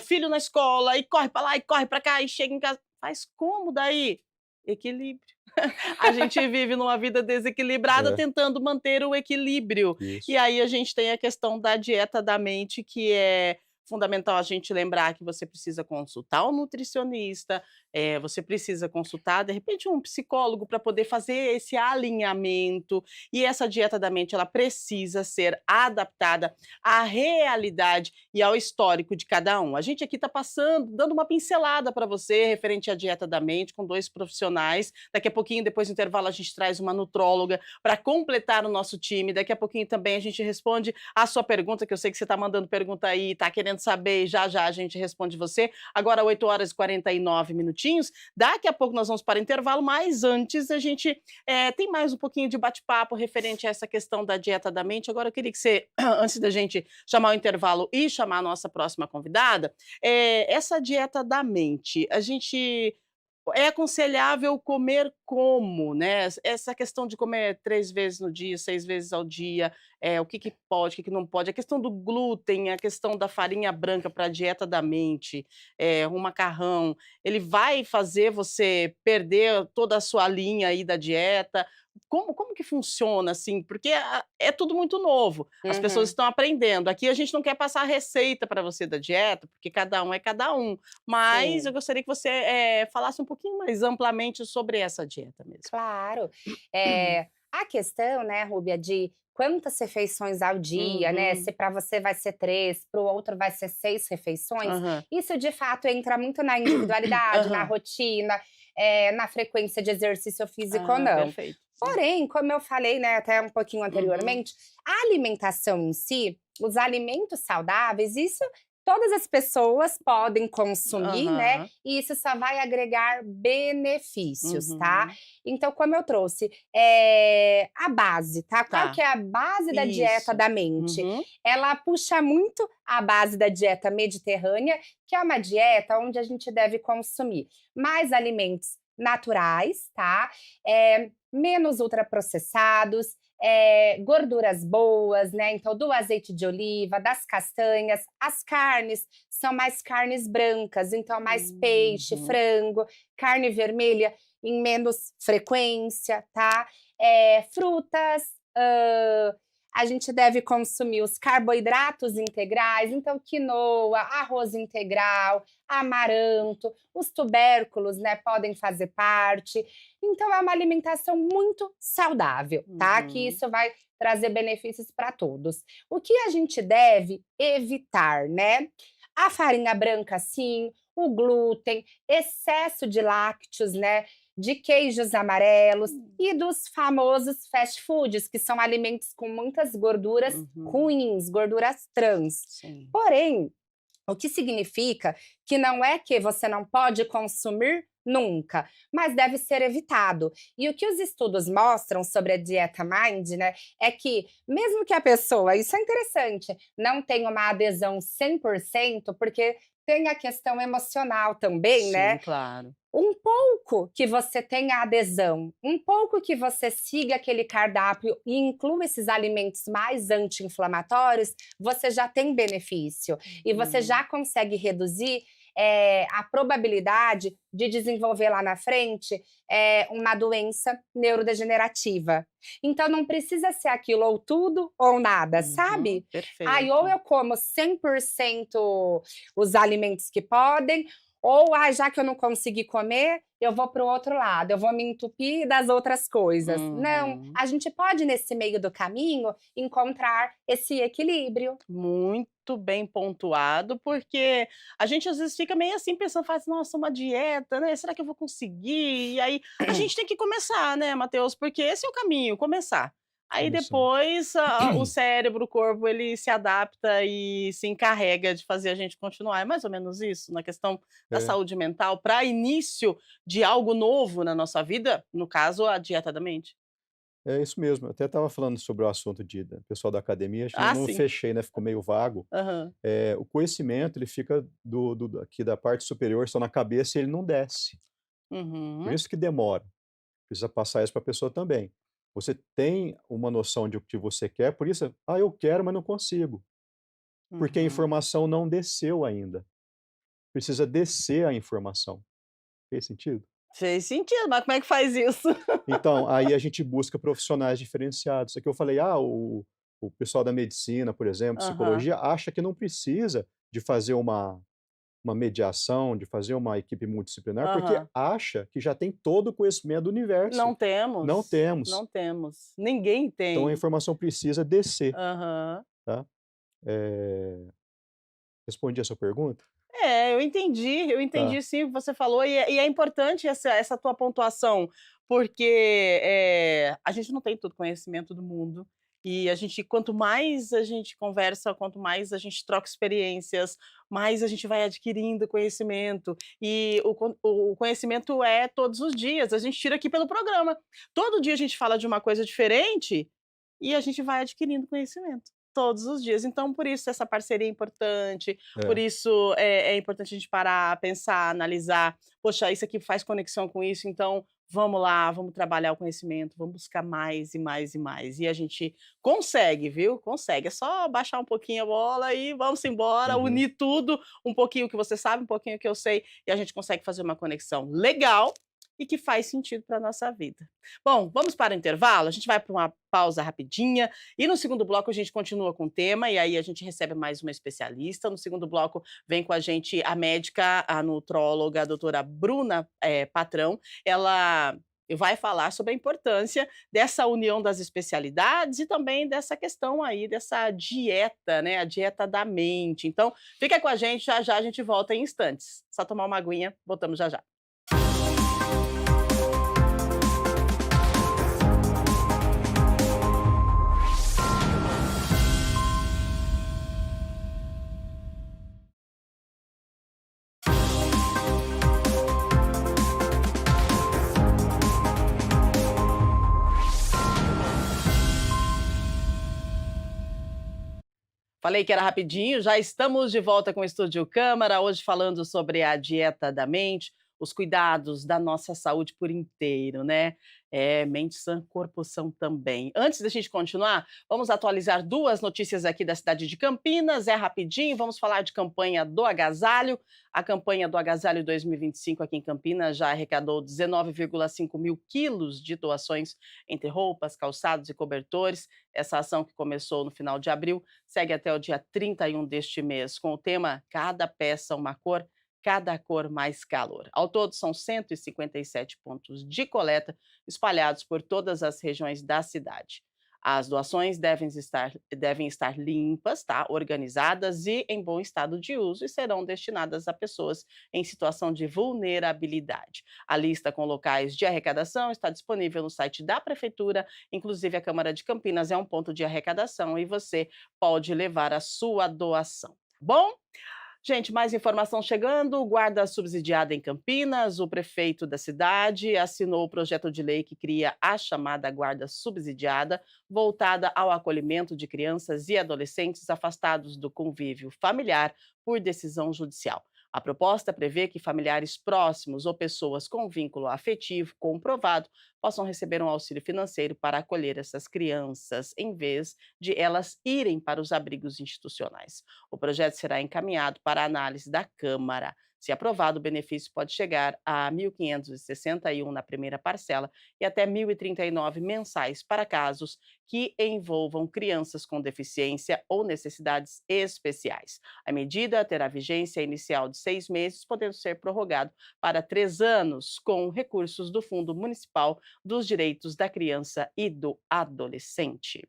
filho na escola, e corre pra lá, e corre pra cá, e chega em casa. Faz como daí? Equilíbrio. A gente vive numa vida desequilibrada É, tentando manter o equilíbrio. E isso. aí a gente tem a questão da dieta da mente, que é fundamental a gente lembrar que você precisa consultar um nutricionista, você precisa consultar, de repente, um psicólogo para poder fazer esse alinhamento. E essa dieta da mente, ela precisa ser adaptada à realidade e ao histórico de cada um. A gente aqui está passando, dando uma pincelada para você referente à dieta da mente, com 2 profissionais. Daqui a pouquinho, depois do intervalo, a gente traz uma nutróloga para completar o nosso time. Daqui a pouquinho também a gente responde a sua pergunta, que eu sei que você está mandando pergunta aí, está querendo saber, e já já a gente responde você. Agora 8h49 minutinhos. Daqui a pouco nós vamos para o intervalo, mas antes a gente tem mais um pouquinho de bate-papo referente a essa questão da dieta da mente. Agora eu queria que você, antes da gente chamar o intervalo e chamar a nossa próxima convidada, essa dieta da mente, a gente é aconselhável comer como, né? Essa questão de comer 3 vezes no dia, 6 vezes ao dia, o que que pode, o que que não pode, a questão do glúten, a questão da farinha branca para a dieta da mente, o macarrão, ele vai fazer você perder toda a sua linha aí da dieta? Como que funciona, assim? Porque é tudo muito novo, as pessoas Uhum, estão aprendendo. Aqui a gente não quer passar receita para você da dieta, porque cada um é cada um. Mas eu sim. gostaria que você, falasse um pouquinho mais amplamente sobre essa dieta mesmo. Claro. A questão, né, Rúbia, de quantas refeições ao dia, né, Uhum. se para você vai ser 3, para o outro vai ser 6 refeições, Aham. isso de fato entra muito na individualidade, na Aham. rotina, na frequência de exercício físico ou Ah, não. perfeito, sim. Porém, como eu falei, né, até um pouquinho Uhum. anteriormente, a alimentação em si, os alimentos saudáveis, isso todas as pessoas podem consumir, né, Aham. e isso só vai agregar benefícios, tá? Uhum. Então, como eu trouxe, a base, tá? Qual que Tá, é a base da dieta isso. da mente? Uhum. Ela puxa muito a base da dieta mediterrânea, que é uma dieta onde a gente deve consumir mais alimentos naturais, tá? Menos ultraprocessados, gorduras boas, né? Então, do azeite de oliva, das castanhas, as carnes são mais carnes brancas, então mais peixe, Uhum. frango, carne vermelha em menos frequência, tá? Frutas, a gente deve consumir os carboidratos integrais, então quinoa, arroz integral, amaranto, os tubérculos, né, podem fazer parte. Então é uma alimentação muito saudável, tá? Que Uhum. isso vai trazer benefícios para todos. O que a gente deve evitar, né? A farinha branca, sim, o glúten, excesso de lácteos, né? De queijos amarelos e dos famosos fast foods, que são alimentos com muitas gorduras Uhum. ruins, gorduras trans. Sim. Porém, o que significa que não é que você não pode consumir nunca, mas deve ser evitado. E o que os estudos mostram sobre a dieta Mind, né, é que mesmo que a pessoa, isso é interessante, não tenha uma adesão 100%, porque tem a questão emocional também, Sim, né? claro. Um pouco que você tenha adesão, um pouco que você siga aquele cardápio e inclua esses alimentos mais anti-inflamatórios, você já tem benefício. E você Uhum. já consegue reduzir a probabilidade de desenvolver lá na frente uma doença neurodegenerativa. Então não precisa ser aquilo ou tudo ou nada, Uhum. sabe? Aí ou Perfeito. eu como 100% os alimentos que podem, Ou, já que eu não consegui comer, eu vou para o outro lado, eu vou me entupir das outras coisas. Não, Uhum. a gente pode, nesse meio do caminho, encontrar esse equilíbrio. Muito bem pontuado, porque a gente às vezes fica meio assim pensando, faz: "Nossa, uma dieta, né, será que eu vou conseguir?" E aí a gente tem que começar, né, Matheus, porque esse é o caminho, começar. Aí Começar. depois o cérebro, o corpo, ele se adapta e se encarrega de fazer a gente continuar. É mais ou menos isso, na questão da É, saúde mental, para início de algo novo na nossa vida, no caso, a dieta da mente. é isso mesmo. Eu até estava falando sobre o assunto da pessoal da academia, acho que Ah, não sim. fechei, né, ficou meio vago. Aham. O conhecimento, ele fica aqui da parte superior, só na cabeça, e ele não desce. Por Uhum. isso que demora. Precisa passar isso para a pessoa também. Você tem uma noção de o que você quer, por isso: "Ah, eu quero, mas não consigo", porque a Uhum. informação não desceu ainda. Precisa descer a informação. Fez sentido? Fez sentido, mas como é que faz isso? Então, aí a gente busca profissionais diferenciados. É que eu falei: "Ah, o pessoal da medicina, por exemplo, Aham. psicologia, acha que não precisa de fazer uma mediação, de fazer uma equipe multidisciplinar, porque Aham. acha que já tem todo o conhecimento do universo". Não Não temos, temos. não temos. Ninguém Então a tem. informação precisa descer, Aham. tá. Eh, respondi a sua pergunta? É, eu Tá. entendi sim o que você falou e é importante essa tua pontuação, porque, a gente não tem todo o conhecimento do mundo, e a gente quanto mais a gente conversa, quanto mais a gente troca experiências, mais a gente vai adquirindo conhecimento, e o conhecimento é todos os dias, a gente tira aqui pelo programa. Todo dia a gente fala de uma coisa diferente, e a gente vai adquirindo conhecimento, todos os dias. Então por isso essa parceria é importante, por É. isso é importante a gente parar, pensar, analisar: "Poxa, isso aqui faz conexão com isso, então vamos lá, vamos trabalhar o conhecimento, vamos buscar mais e mais e mais". E a gente consegue, viu, consegue. É só baixar um pouquinho a bola e vamos embora, Uhum. unir tudo, um pouquinho que você sabe, um pouquinho que eu sei, e a gente consegue fazer uma conexão legal e que faz sentido para nossa vida. Bom, vamos para o intervalo? A gente vai para uma pausa rapidinha e no segundo bloco a gente continua com o tema e aí a gente recebe mais uma especialista. No segundo bloco vem com a gente a médica, a nutróloga, a doutora Bruna, Patrão. Ela vai falar sobre a importância dessa união das especialidades e também dessa questão aí, dessa dieta, né, a dieta da mente. Então, fica com a gente, já já a gente volta em instantes. Só tomar uma aguinha, voltamos já já. Falei que era rapidinho, já estamos de volta com o Estúdio Câmara, hoje falando sobre a dieta da mente, os cuidados da nossa saúde por inteiro, né? Mente sã, corpo são também. Antes da gente continuar, vamos atualizar duas notícias aqui da cidade de Campinas, é rapidinho, vamos falar de campanha do agasalho. A campanha do agasalho 2025 aqui em Campinas já arrecadou 19,5 mil quilos de doações entre roupas, calçados e cobertores. Essa ação que começou no final de abril segue até o dia 31 deste mês, com o tema Cada peça uma cor, cada cor mais calor. Ao todo, são 157 pontos de coleta espalhados por todas as regiões da cidade. As doações devem estar limpas, tá? Organizadas e em bom estado de uso e serão destinadas a pessoas em situação de vulnerabilidade. A lista com locais de arrecadação está disponível no site da Prefeitura, inclusive a Câmara de Campinas é um ponto de arrecadação e você pode levar a sua doação. Tá bom? Gente, mais informação chegando. Guarda subsidiada em Campinas. O prefeito da cidade assinou o projeto de lei que cria a chamada guarda subsidiada, voltada ao acolhimento de crianças e adolescentes afastados do convívio familiar por decisão judicial. A proposta prevê que familiares próximos ou pessoas com vínculo afetivo comprovado possam receber um auxílio financeiro para acolher essas crianças, em vez de elas irem para os abrigos institucionais. O projeto será encaminhado para análise da Câmara. Se aprovado, o benefício pode chegar a 1.561 na primeira parcela e até 1.039 mensais para casos que envolvam crianças com deficiência ou necessidades especiais. A medida terá vigência inicial de 6 meses, podendo ser prorrogado para 3 anos, com recursos do Fundo Municipal dos Direitos da Criança e do Adolescente.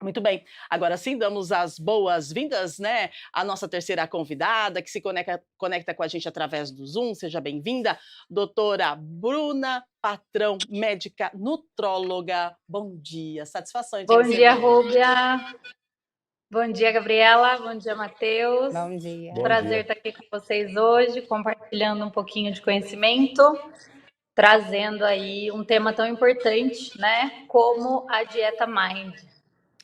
Muito bem, agora sim damos as boas-vindas, né, à nossa terceira convidada, que se conecta com a gente através do Zoom. Seja bem-vinda, doutora Bruna Patrão, médica nutróloga. Bom dia, satisfação em te Bom dia, receber. Rúbia. Bom dia, Gabriela. Bom dia, Matheus. Bom dia. Bom Prazer dia. estar aqui com vocês hoje, compartilhando um pouquinho de conhecimento, trazendo aí um tema tão importante, né, como a dieta Mind.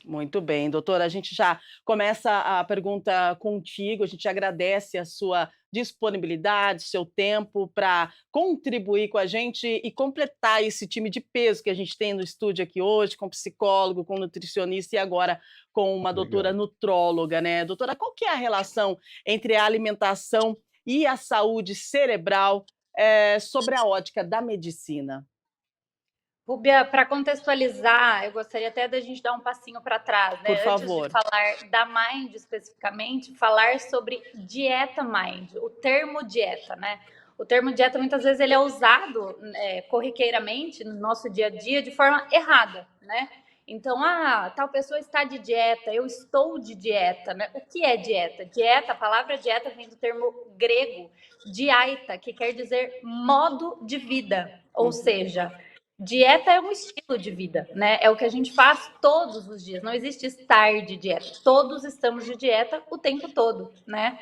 Muito bem, doutora, a gente já começa a pergunta contigo, a gente agradece a sua disponibilidade, seu tempo para contribuir com a gente e completar esse time de peso que a gente tem no estúdio aqui hoje, com psicólogo, com nutricionista e agora com uma doutora Obrigado. nutróloga, né? Doutora, qual que é a relação entre a alimentação e a saúde cerebral, sobre a ótica da medicina? Rúbia, para contextualizar, eu gostaria até da gente dar um passinho para trás, Por né? Antes de favor. falar da Mind especificamente, falar sobre dieta Mind, o termo dieta, né? O termo dieta muitas vezes ele é usado corriqueiramente no nosso dia a dia de forma errada, né? Então, tal pessoa está de dieta, eu estou de dieta, né? O que é dieta? Dieta, a palavra dieta vem do termo grego diaita, que quer dizer modo de vida, ou seja, dieta é um estilo de vida, né? É o que a gente faz todos os dias. Não existe estar de dieta. Todos estamos de dieta o tempo todo, né?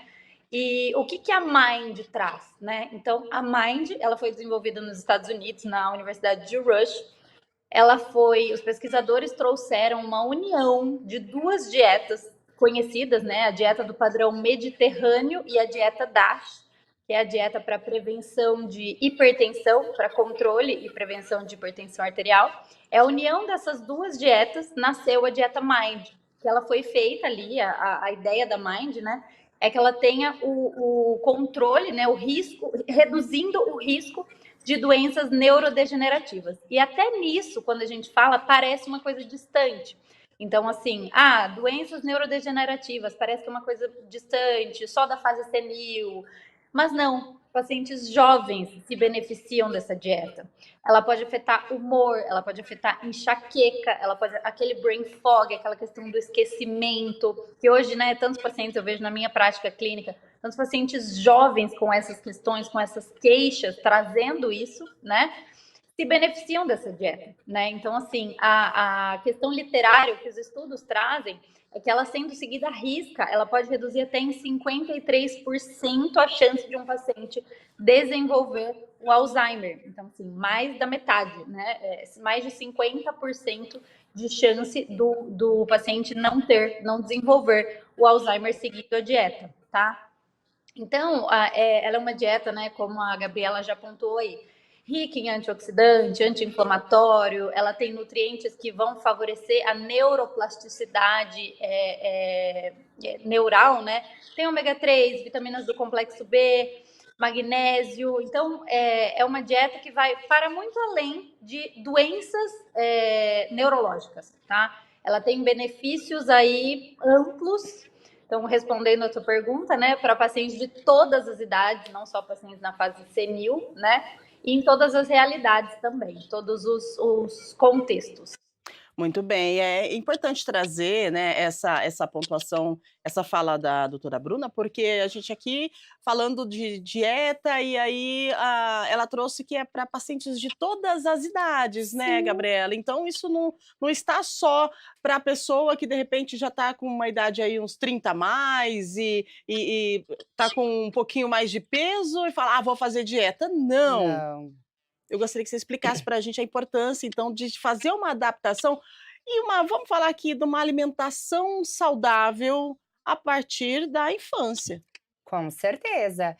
E o que a Mind traz, né? Então, a Mind, ela foi desenvolvida nos Estados Unidos, na Universidade de Rush. Os pesquisadores trouxeram uma união de duas dietas conhecidas, né? A dieta do padrão mediterrâneo e a dieta DASH, que é a dieta para prevenção de hipertensão, para controle e prevenção de hipertensão arterial. É a união dessas duas dietas nasceu a dieta Mind, que ela foi feita ali, a ideia da Mind, né? É que ela tenha o controle, né? O risco, reduzindo o risco de doenças neurodegenerativas. E até nisso, quando a gente fala, parece uma coisa distante. Então, assim, doenças neurodegenerativas, parece que é uma coisa distante, só da fase senil. Mas não, pacientes jovens se beneficiam dessa dieta. Ela pode afetar humor, ela pode afetar enxaqueca, ela pode aquele brain fog, aquela questão do esquecimento, que hoje, né, tantos pacientes eu vejo na minha prática clínica, tantos pacientes jovens com essas questões, com essas queixas, trazendo isso, né, se beneficiam dessa dieta, né? Então, assim, a questão literária que os estudos trazem é que ela sendo seguida à risca, ela pode reduzir até em 53% a chance de um paciente desenvolver o Alzheimer. Então, assim, mais da metade, né? Mais de 50% de chance do paciente não desenvolver o Alzheimer seguindo a dieta, tá? Então, ela é uma dieta, né, como a Gabriela já apontou aí, rica em antioxidante, anti-inflamatório, ela tem nutrientes que vão favorecer a neuroplasticidade neural, né? Tem ômega 3, vitaminas do complexo B, magnésio. Então, é uma dieta que vai para muito além de doenças neurológicas, tá? Ela tem benefícios aí amplos. Então, respondendo a sua pergunta, né, para pacientes de todas as idades, não só pacientes na fase senil, né, e em todas as realidades também, todos os contextos. Muito bem, é importante trazer, né, essa pontuação, essa fala da doutora Bruna, porque a gente aqui falando de dieta e aí ela trouxe que é para pacientes de todas as idades, né, Sim. Gabriela? Então isso não está só para a pessoa que de repente já está com uma idade aí uns 30 a mais e está com um pouquinho mais de peso e fala, vou fazer dieta. Não. Não. Eu gostaria que você explicasse para a gente a importância, então, de fazer uma adaptação e vamos falar aqui de uma alimentação saudável a partir da infância. Com certeza.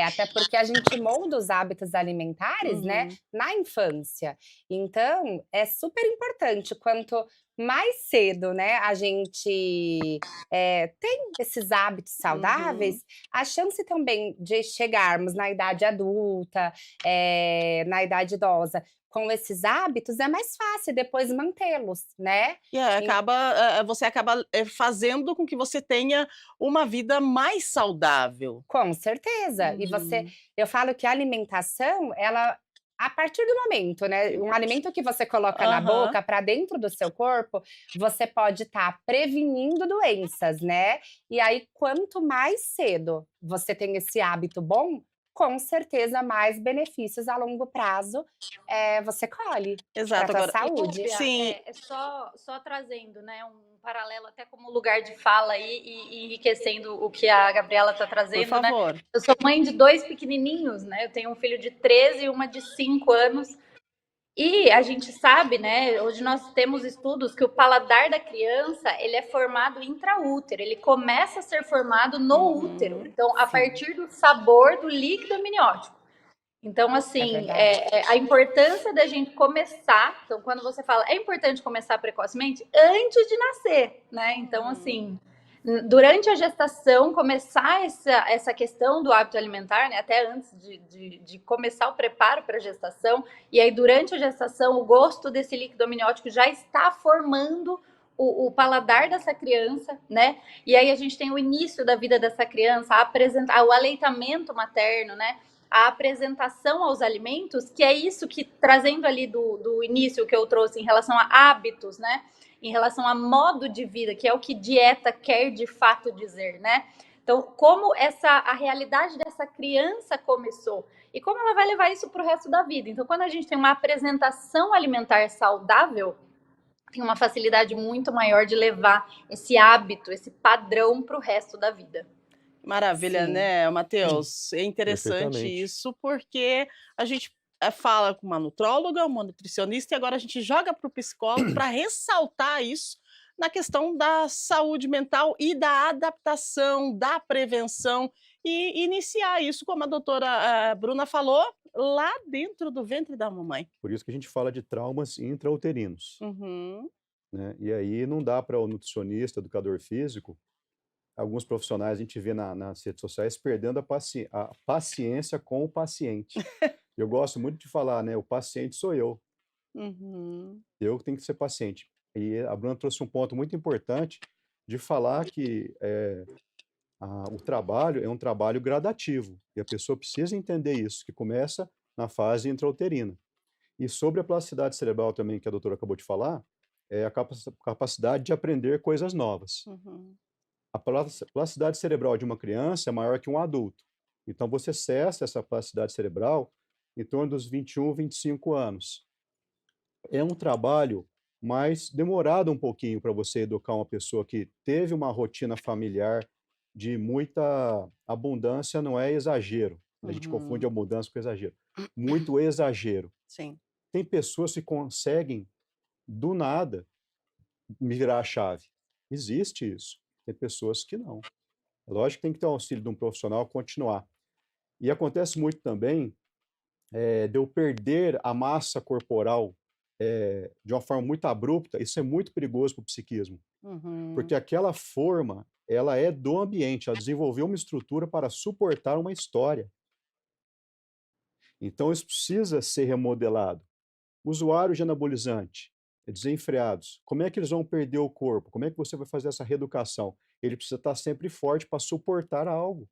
Até porque a gente molda os hábitos alimentares, né, Uhum. na infância. Então, é super importante mais cedo, né, a gente, tem esses hábitos Uhum. saudáveis, a chance também de chegarmos na idade adulta, na idade idosa, com esses hábitos, é mais fácil depois mantê-los, né. E aí En você acaba, fazendo com que você tenha uma vida mais saudável. Com certeza. E você Uhum. eu falo que a alimentação, ela a partir do momento, né, um alimento que você coloca na Aham. boca, para dentro do seu corpo, você pode estar prevenindo doenças, né. E aí, quanto mais cedo você tem esse hábito bom, com certeza mais benefícios a longo prazo, você colhe para Exato, tua agora E saúde. Rúbia, sim, só trazendo, né, um paralelo até como lugar de fala aí e enriquecendo o que a Gabriela está por trazendo, né. favor. Eu sou mãe de 2 pequenininhos, né, eu tenho um filho de 13 e uma de 5 anos, e a gente sabe, né, hoje nós temos estudos que o paladar da criança, ele é formado intraútero, ele começa a ser formado no útero, Uhum. então a Sim, partir do sabor do líquido amniótico. Então, é assim, verdade. a importância da gente começar. Então, quando você fala, é importante começar precocemente antes de nascer, né? Então, Uhum. assim, durante a gestação, começar essa questão do hábito alimentar, né? Até antes de começar o preparo para a gestação, e aí durante a gestação, o gosto desse líquido amniótico já está formando o paladar dessa criança, né? E aí a gente tem o início da vida dessa criança, o aleitamento materno, né? A apresentação aos alimentos, que é isso que, trazendo ali do início que eu trouxe em relação a hábitos, né? Em relação a modo de vida, que é o que dieta quer de fato dizer, né? Então, como a realidade dessa criança começou e como ela vai levar isso para o resto da vida. Então, quando a gente tem uma apresentação alimentar saudável, tem uma facilidade muito maior de levar esse hábito, esse padrão para o resto da vida. Maravilha, Sim. né, Matheus? É interessante Perfeitamente. isso, porque a gente, fala com uma nutróloga, uma nutricionista e agora a gente joga para o psicólogo para ressaltar isso na questão da saúde mental e da adaptação, da prevenção e iniciar isso, como a doutora, Bruna falou, lá dentro do ventre da mamãe. Por isso que a gente fala de traumas intrauterinos, Uhum. né? E aí não dá para o nutricionista, educador físico, alguns profissionais a gente vê nas redes sociais perdendo a paciência com o paciente. Eu gosto muito de falar, né? O paciente sou Uhum. eu que tenho que ser paciente. E a Bruna trouxe um ponto muito importante de falar que o trabalho é um trabalho gradativo e a pessoa precisa entender isso, que começa na fase intrauterina. E sobre a plasticidade cerebral também, que a doutora acabou de falar, é a capacidade de aprender coisas novas. Uhum. A plasticidade cerebral de uma criança é maior que um adulto. Então você cessa essa plasticidade cerebral em torno dos 21, 25 anos. É um trabalho mais demorado um pouquinho para você educar uma pessoa que teve uma rotina familiar de muita abundância, não é exagero. A gente confunde Uhum. abundância com exagero. Muito exagero. Sim. Tem pessoas que conseguem, do nada, virar a chave. Existe isso. Tem pessoas que não. É lógico que tem que ter o auxílio de um profissional continuar. E acontece muito também de eu perder a massa corporal de uma forma muito abrupta, isso é muito perigoso para o psiquismo, Uhum. porque aquela forma, ela é do ambiente, ela desenvolveu uma estrutura para suportar uma história. Então isso precisa ser remodelado. Usuários de anabolizante, desenfreados, como é que eles vão perder o corpo? Como é que você vai fazer essa reeducação? Ele precisa estar sempre forte para suportar algo.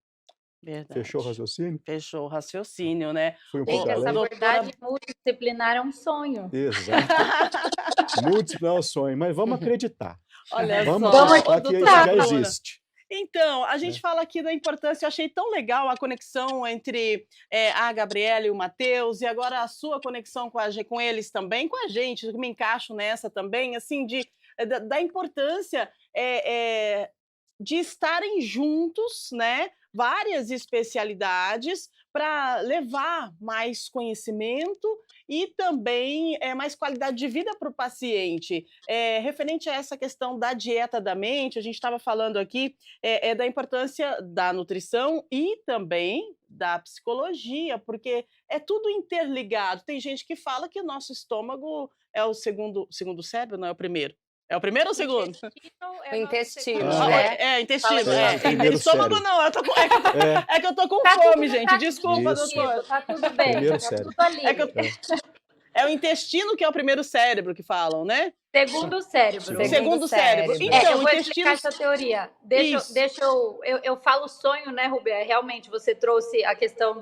Fechou o Verdade. raciocínio? Fechou o raciocínio, né. Fui um pouco Gente, essa além? Doutora abordagem multidisciplinar é um sonho. Exato. Múltiplo é o sonho, mas vamos acreditar. olha Vamos só, Vamos acreditar ô que isso doutora acreditar. já Bruna, existe, então, a gente né. fala aqui da importância, eu achei tão legal a conexão entre, a Gabriela e o Matheus, e agora a sua conexão com eles também, com a gente, eu me encaixo nessa também, assim, da importância, de estarem juntos, né, várias especialidades, para levar mais conhecimento e também, mais qualidade de vida para o paciente. Referente a essa questão da dieta da mente, a gente estava falando aqui, da importância da nutrição e também da psicologia, porque é tudo interligado. Tem gente que fala que o nosso estômago é o segundo cérebro, não é o primeiro. É o primeiro ou o segundo? Intestino O é o nosso intestino, segundo Ah, né? cérebro. Intestino, é, o primeiro Estômago cérebro. não, É, é que eu tô com Tá fome, tudo, gente, tá desculpa, isso. doutor. digestivo, tá tudo bem, Primeiro tá tudo cérebro. É que ali. eu é o intestino que é o primeiro cérebro que falam, né? Segundo cérebro. Segundo. Segundo Segundo cérebro. cérebro. É, Então, eu o vou intestino. explicar essa teoria. Isso. Eu falo sonho, né, Rubia? Realmente, você trouxe a questão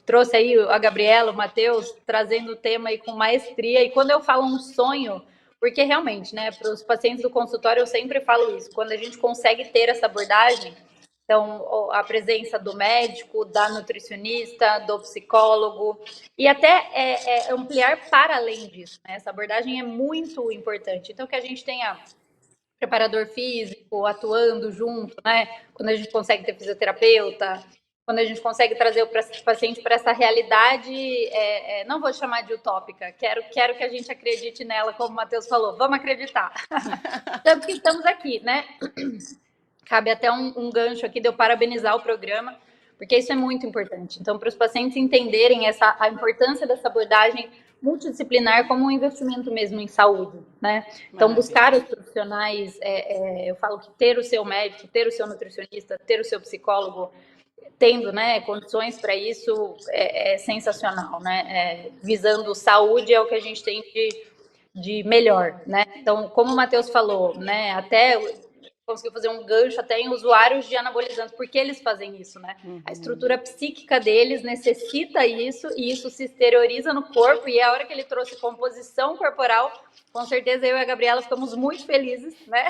trouxe aí a Gabriela, o Matheus, trazendo o tema aí com maestria. E quando eu falo um sonho, porque realmente, né, para os pacientes do consultório eu sempre falo isso, quando a gente consegue ter essa abordagem, então a presença do médico, da nutricionista, do psicólogo, e até ampliar para além disso, né? Essa abordagem é muito importante. Então, que a gente tenha preparador físico atuando junto, né? Quando a gente consegue ter fisioterapeuta, quando a gente consegue trazer o paciente para essa realidade, não vou chamar de utópica, quero que a gente acredite nela, como o Matheus falou, vamos acreditar. Tanto que estamos aqui, né? Cabe até um gancho aqui de eu parabenizar o programa, porque isso é muito importante. Então, para os pacientes entenderem a importância dessa abordagem multidisciplinar como um investimento mesmo em saúde, né? Então, Maravilha. buscar os profissionais, eu falo que ter o seu médico, ter o seu nutricionista, ter o seu psicólogo, tendo, né, condições para isso, é sensacional, né? Visando saúde é o que a gente tem de melhor, né? Então, como o Matheus falou, né, até conseguiu fazer um gancho até em usuários de anabolizantes, porque eles fazem isso, né? A estrutura psíquica deles necessita isso, e isso se exterioriza no corpo, e a hora que ele trouxe composição corporal, com certeza eu e a Gabriela ficamos muito felizes, né?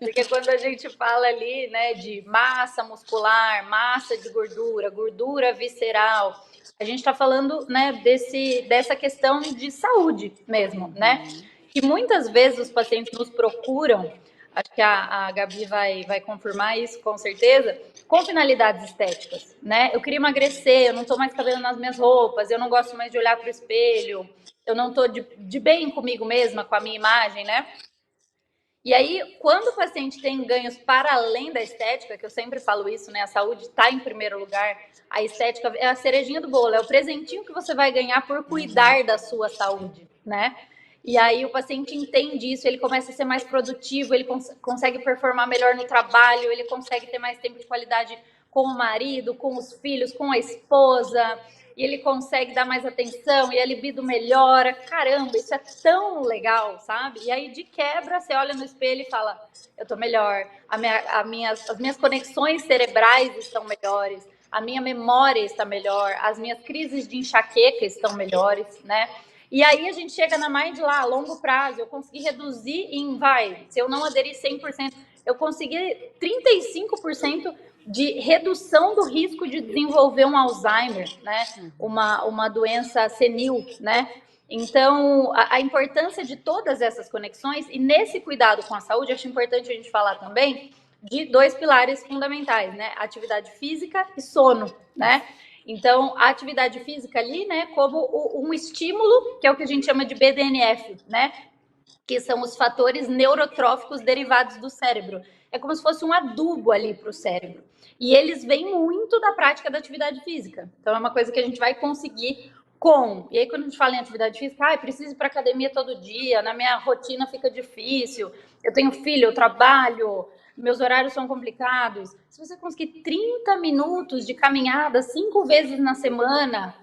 Porque quando a gente fala ali, né, de massa muscular, massa de gordura, gordura visceral, a gente está falando, né, dessa questão de saúde mesmo, né? Que muitas vezes os pacientes nos procuram, acho que a Gabi vai confirmar isso com certeza, com finalidades estéticas, né? Eu queria emagrecer, eu não estou mais cabendo nas minhas roupas, eu não gosto mais de olhar para o espelho, eu não estou de bem comigo mesma, com a minha imagem, né? E aí, quando o paciente tem ganhos para além da estética, que eu sempre falo isso, né? A saúde está em primeiro lugar, a estética é a cerejinha do bolo, é o presentinho que você vai ganhar por cuidar da sua saúde, né? E aí o paciente entende isso, ele começa a ser mais produtivo, ele consegue performar melhor no trabalho, ele consegue ter mais tempo de qualidade com o marido, com os filhos, com a esposa, e ele consegue dar mais atenção e a libido melhora. Caramba, isso é tão legal, sabe? E aí, de quebra, você olha no espelho e fala: eu tô melhor, as minhas conexões cerebrais estão melhores, a minha memória está melhor, as minhas crises de enxaqueca estão melhores, né? E aí a gente chega na Mind lá, a longo prazo, eu consegui reduzir se eu não aderir 100%, eu consegui 35% de redução do risco de desenvolver um Alzheimer, né? Uma doença senil, né? Então, a importância de todas essas conexões, e nesse cuidado com a saúde, acho importante a gente falar também de dois pilares fundamentais, né? Atividade física e sono, né? Então, a atividade física ali, né, como um estímulo, que é o que a gente chama de BDNF, né? Que são os fatores neurotróficos derivados do cérebro. É como se fosse um adubo ali para o cérebro. E eles vêm muito da prática da atividade física. Então, é uma coisa que a gente vai conseguir com. E aí, quando a gente fala em atividade física, preciso ir para academia todo dia, na minha rotina fica difícil, eu tenho filho, eu trabalho, meus horários são complicados. Se você conseguir 30 minutos de caminhada 5 vezes na semana,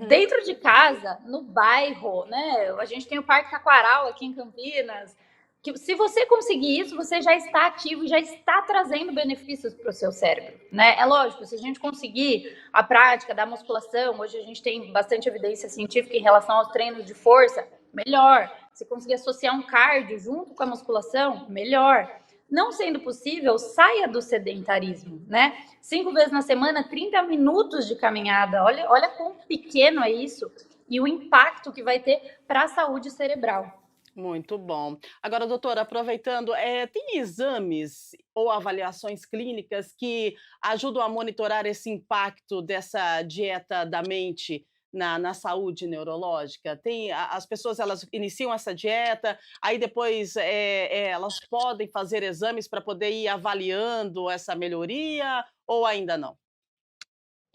dentro de casa, no bairro, né? A gente tem o Parque Taquaral aqui em Campinas. Que se você conseguir isso, você já está ativo e já está trazendo benefícios para o seu cérebro, né? É lógico, se a gente conseguir a prática da musculação, hoje a gente tem bastante evidência científica em relação aos treinos de força, melhor. Se conseguir associar um cardio junto com a musculação, melhor. Não sendo possível, saia do sedentarismo, né? 5 vezes na semana, 30 minutos de caminhada. Olha quão pequeno é isso e o impacto que vai ter para a saúde cerebral. Muito bom. Agora, doutora, aproveitando, tem exames ou avaliações clínicas que ajudam a monitorar esse impacto dessa dieta da mente na saúde neurológica? As pessoas elas iniciam essa dieta, aí depois elas podem fazer exames para poder ir avaliando essa melhoria ou ainda não?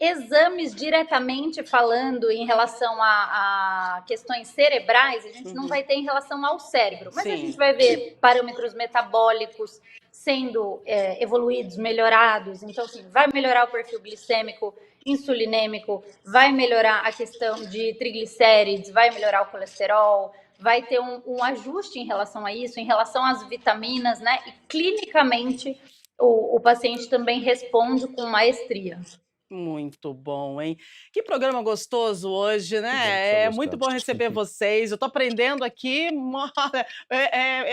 exames diretamente falando em relação a questões cerebrais, a gente não vai ter em relação ao cérebro, mas a gente Sim. vai ver parâmetros metabólicos sendo evoluídos, melhorados. Então, assim, vai melhorar o perfil glicêmico, insulinêmico, vai melhorar a questão de triglicérides, vai melhorar o colesterol, vai ter um ajuste em relação a isso, em relação às vitaminas, né? E clinicamente o paciente também responde com maestria. Muito bom, hein? Que programa gostoso hoje, Que bom que você né? É muito gostado. bom receber vocês. Eu tô aprendendo aqui,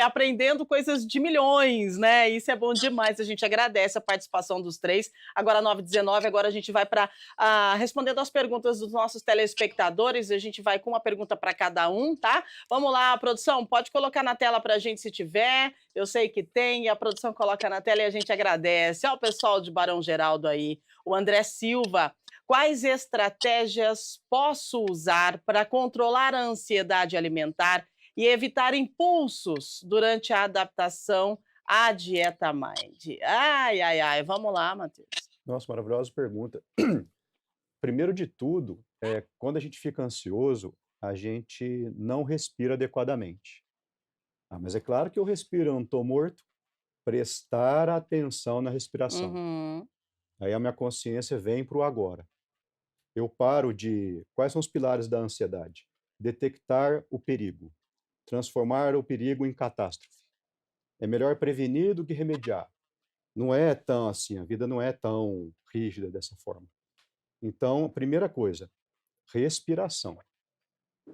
aprendendo coisas de milhões, né? Isso é bom demais. A gente agradece a participação dos três. Agora 9h19, agora a gente vai para respondendo as perguntas dos nossos telespectadores. A gente vai com uma pergunta para cada um, tá? Vamos lá, produção, pode colocar na tela para a gente se tiver. Eu sei que tem, e a produção coloca na tela e a gente agradece. Olha o pessoal de Barão Geraldo aí. O André Silva, quais estratégias posso usar para controlar a ansiedade alimentar e evitar impulsos durante a adaptação à dieta Mind? Ai, ai, ai, vamos lá, Matheus. Nossa, maravilhosa pergunta. Primeiro de tudo, quando a gente fica ansioso, a gente não respira adequadamente. Mas é claro que eu respiro, eu não estou morto. Prestar atenção na respiração. Uhum, Aí a minha consciência vem para o agora. Eu paro de... Quais são os pilares da ansiedade? Detectar o perigo. Transformar o perigo em catástrofe. É melhor prevenir do que remediar. Não é tão assim, a vida não é tão rígida dessa forma. Então, primeira coisa, respiração.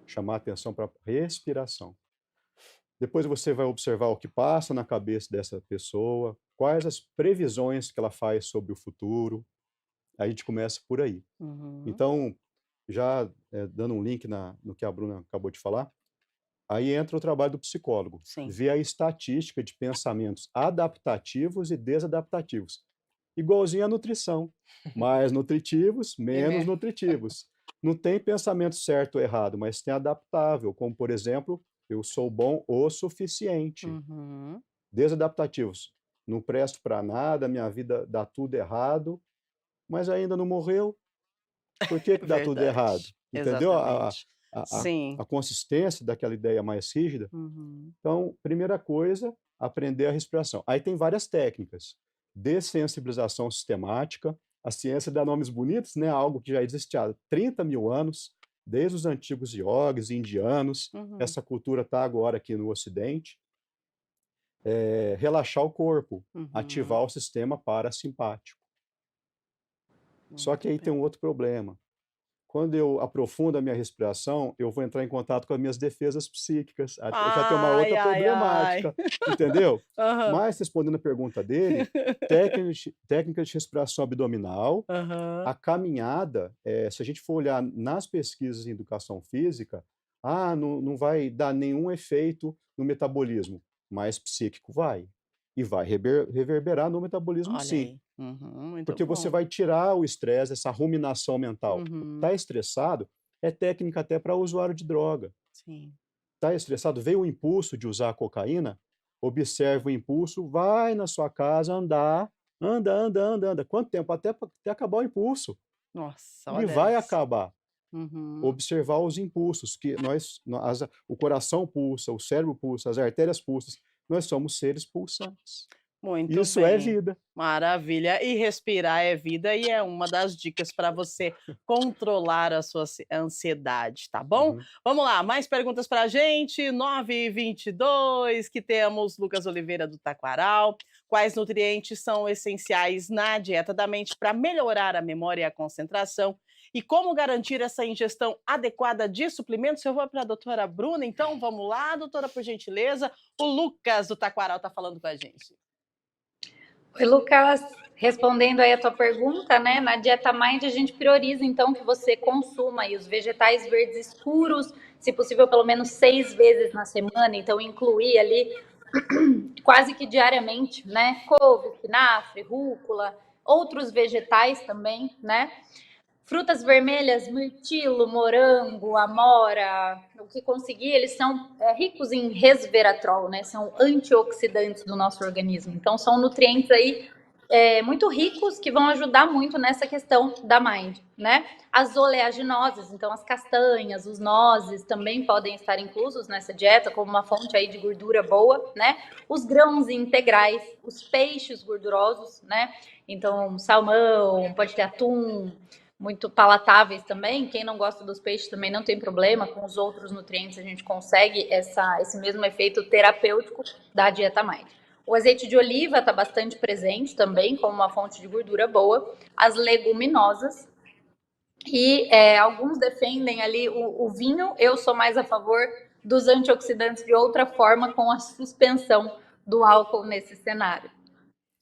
Chamar atenção para a respiração. Depois você vai observar o que passa na cabeça dessa pessoa, quais as previsões que ela faz sobre o futuro. Aí a gente começa por aí. uhum. Então, já dando um link no que a Bruna acabou de falar, aí entra o trabalho do psicólogo. Sim. Ver a estatística de pensamentos adaptativos e desadaptativos. Igualzinho à nutrição. Mais nutritivos, menos nutritivos. Não tem pensamento certo ou errado, mas tem adaptável, como, por exemplo, eu sou bom o suficiente. Uhum. Desadaptativos. Não presto para nada, minha vida dá tudo errado, mas ainda não morreu. Por que dá tudo errado? Verdade, Entendeu exatamente. a Sim. consistência daquela ideia mais rígida? Uhum. Então, primeira coisa, aprender a respiração. Aí tem várias técnicas. Dessensibilização sistemática. A ciência dá nomes bonitos, né? Algo que já existe há 30 mil anos, desde os antigos yogis indianos. Uhum. Essa cultura está agora aqui no Ocidente. Relaxar o corpo, Uhum. ativar o sistema parasimpático. Só que aí Muito tem bem. um outro problema. Quando eu aprofundo a minha respiração, eu vou entrar em contato com as minhas defesas psíquicas. Já tem uma Ai, outra ai, ai. problemática, entendeu? Aham. Mas, respondendo a pergunta dele, técnica de respiração abdominal, Aham. a caminhada, se a gente for olhar nas pesquisas em educação física, não vai dar nenhum efeito no metabolismo, mas psíquico vai. E vai reverberar no metabolismo, Olha sim. aí. Uhum, muito Porque você bom. vai tirar o estresse, essa ruminação mental. Uhum. Tá estressado, é técnica até para usuário de droga. Sim. Tá estressado, veio o impulso de usar a cocaína, observa o impulso, vai na sua casa andar, anda. Quanto tempo? Até acabar o impulso. Nossa, Ele olha vai isso. acabar. Uhum. Observar os impulsos, que o coração pulsa, o cérebro pulsa, as artérias pulsam. Nós somos seres pulsantes. Muito Isso é bem. vida. Maravilha. E respirar é vida e é uma das dicas para você controlar a sua ansiedade, tá bom? Uhum. Vamos lá, mais perguntas para a gente. 9h22, que temos Lucas Oliveira do Taquaral. Quais nutrientes são essenciais na dieta da mente para melhorar a memória e a concentração? E como garantir essa ingestão adequada de suplementos? Eu vou para a doutora Bruna, então vamos lá, doutora, por gentileza. O Lucas do Taquaral está falando com a gente. Oi, Lucas, respondendo aí a tua pergunta, né? Na dieta Mind a gente prioriza então que você consuma aí os vegetais verdes escuros, se possível pelo menos 6 vezes na semana, então incluir ali quase que diariamente, né? Couve, espinafre, rúcula, outros vegetais também, né? Frutas vermelhas, mirtilo, morango, amora, o que conseguir, eles são ricos em resveratrol, né? São antioxidantes do nosso organismo. Então, são nutrientes aí muito ricos que vão ajudar muito nessa questão da mind, né? As oleaginosas, então as castanhas, os nozes também podem estar inclusos nessa dieta como uma fonte aí de gordura boa, né? Os grãos integrais, os peixes gordurosos, né? Então salmão, pode ter atum, muito palatáveis também. Quem não gosta dos peixes também não tem problema, com os outros nutrientes a gente consegue esse mesmo efeito terapêutico da dieta mind. O azeite de oliva está bastante presente também, como uma fonte de gordura boa. As leguminosas. E alguns defendem ali o vinho. Eu sou mais a favor dos antioxidantes de outra forma, com a suspensão do álcool nesse cenário.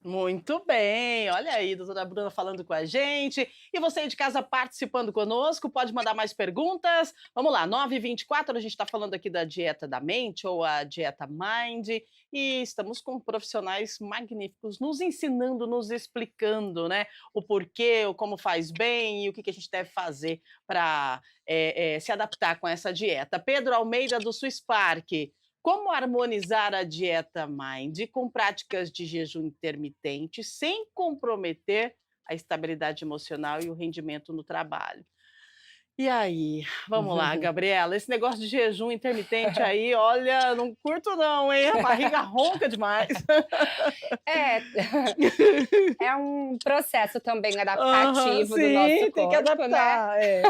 Muito bem, olha aí, doutora Bruna falando com a gente. E você aí de casa participando conosco, pode mandar mais perguntas. Vamos lá, 9h24, a gente está falando aqui da dieta da mente ou a dieta Mind. E estamos com profissionais magníficos nos ensinando, nos explicando, né? O porquê, o como faz bem e o que a gente deve fazer para se adaptar com essa dieta. Pedro Almeida, do Swiss Park. Como harmonizar a dieta Mind com práticas de jejum intermitente sem comprometer a estabilidade emocional e o rendimento no trabalho? E aí, vamos lá, Gabriela, esse negócio de jejum intermitente aí, olha, não curto não, hein? A barriga ronca demais. É, é um processo também Aham, adaptativo do nosso sim, tem que corpo, né? adaptar, é.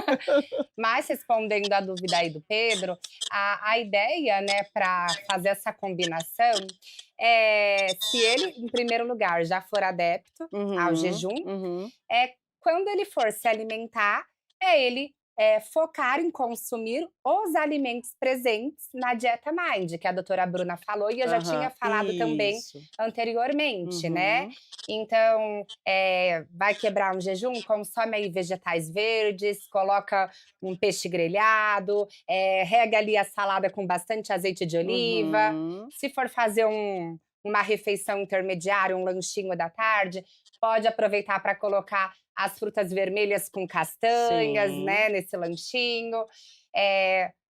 Mas respondendo a dúvida aí do Pedro, a ideia, né, para fazer essa combinação se ele, em primeiro lugar, já for adepto ao Uhum, jejum, uhum, quando ele for se alimentar, ele focar em consumir os alimentos presentes na dieta Mind, que a doutora Bruna falou e eu já tinha aham, falado também isso. anteriormente, né? Uhum, Então, vai quebrar um jejum, consome aí vegetais verdes, coloca um peixe grelhado, rega ali a salada com bastante azeite de oliva. uhum, Se for fazer uma refeição intermediária, um lanchinho da tarde, pode aproveitar para colocar as frutas vermelhas com castanhas, sim. né, nesse lanchinho.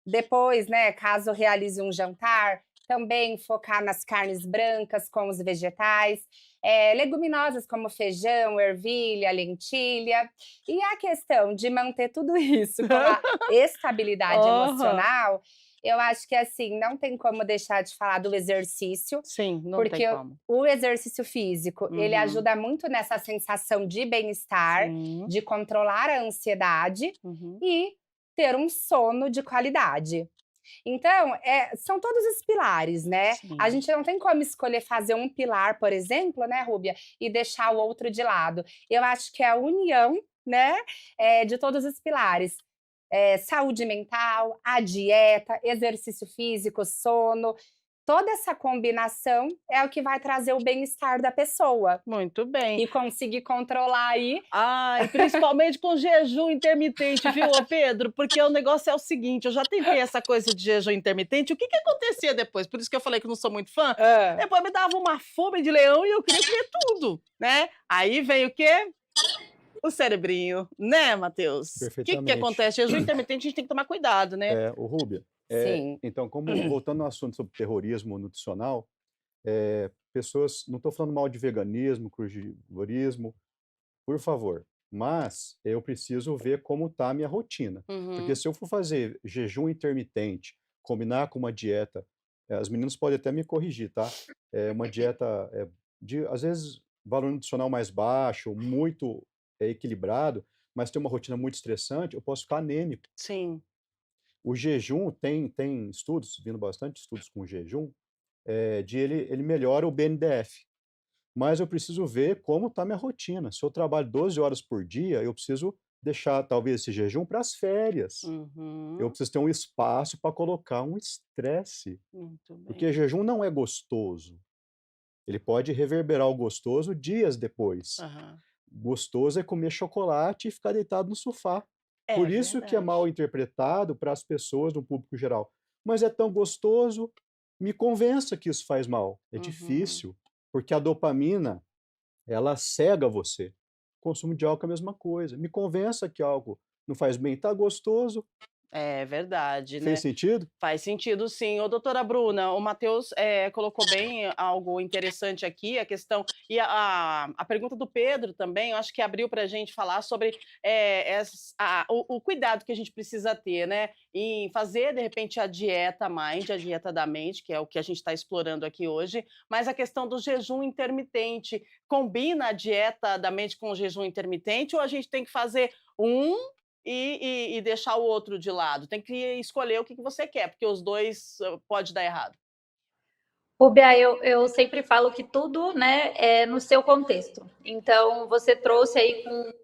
Depois, né, caso realize um jantar, também focar nas carnes brancas com os vegetais, leguminosas como feijão, ervilha, lentilha. E a questão de manter tudo isso com a estabilidade Aham. emocional, eu acho que assim, não tem como deixar de falar do exercício, Sim, não tem porque como. o exercício físico, ele Uhum. ajuda muito nessa sensação de bem-estar, Sim. de controlar a ansiedade Uhum. e ter um sono de qualidade. Então, são todos os pilares, né. A Sim. gente não tem como escolher fazer um pilar, por exemplo, né, Rúbia, e deixar o outro de lado. Eu acho que é a união, né, de todos os pilares. Saúde mental, a dieta, exercício físico, sono, toda essa combinação é o que vai trazer o bem-estar da pessoa Muito bem. e conseguir controlar aí. Ai, principalmente com jejum intermitente, viu, ô Pedro? Porque o negócio é o seguinte, eu já tentei essa coisa de jejum intermitente, o que acontecia depois? Por isso que eu falei que não sou muito fã. Hã. Depois me dava uma fome de leão e eu queria comer tudo, né. Aí vem o quê? O cerebrinho, né, Matheus? O que Perfeitamente. acontece? Jejum intermitente a gente tem que tomar cuidado, né. O Rúbia, Sim. então, como voltando ao assunto sobre terrorismo nutricional, pessoas, não estou falando mal de veganismo, crudivorismo, por favor, mas eu preciso ver como está a minha rotina, porque Uhum. se eu for fazer jejum intermitente, combinar com uma dieta, as meninas podem até me corrigir, tá? É uma dieta, de, às vezes, valor nutricional mais baixo, muito equilibrado, mas tem uma rotina muito estressante, eu posso ficar anêmico. Sim. O jejum tem estudos, vindo bastante estudos com jejum, de ele melhora o BNDF. Mas eu preciso ver como está minha rotina. Se eu trabalho 12 horas por dia, eu preciso deixar talvez esse jejum para as férias. Eu Uhum. preciso ter um espaço para colocar um estresse, Muito porque bem. jejum não é gostoso. Ele pode reverberar o gostoso dias depois. Aham. Gostoso é comer chocolate e ficar deitado no sofá. É Por isso que é mal verdade. interpretado para as pessoas, no público geral. Mas é tão gostoso, me convença que isso faz mal. É Uhum. difícil, porque a dopamina, ela cega você. O consumo de álcool é a mesma coisa. Me convença que algo não faz bem, tá gostoso, É verdade, Fez né? sentido? Faz sentido sim. Ô, doutora Bruna, o Matheus colocou bem algo interessante aqui, a questão e a pergunta do Pedro também, eu acho que abriu para a gente falar sobre o cuidado que a gente precisa ter, né? Em fazer, de repente, a dieta mind, a dieta da mente, que é o que a gente está explorando aqui hoje, mas a questão do jejum intermitente, combina a dieta da mente com o jejum intermitente ou a gente tem que fazer um e deixar o outro de lado? Tem que escolher o que você quer, porque os 2 pode dar errado. Rubia, eu sempre falo que tudo, né, é no seu contexto. Então, você trouxe aí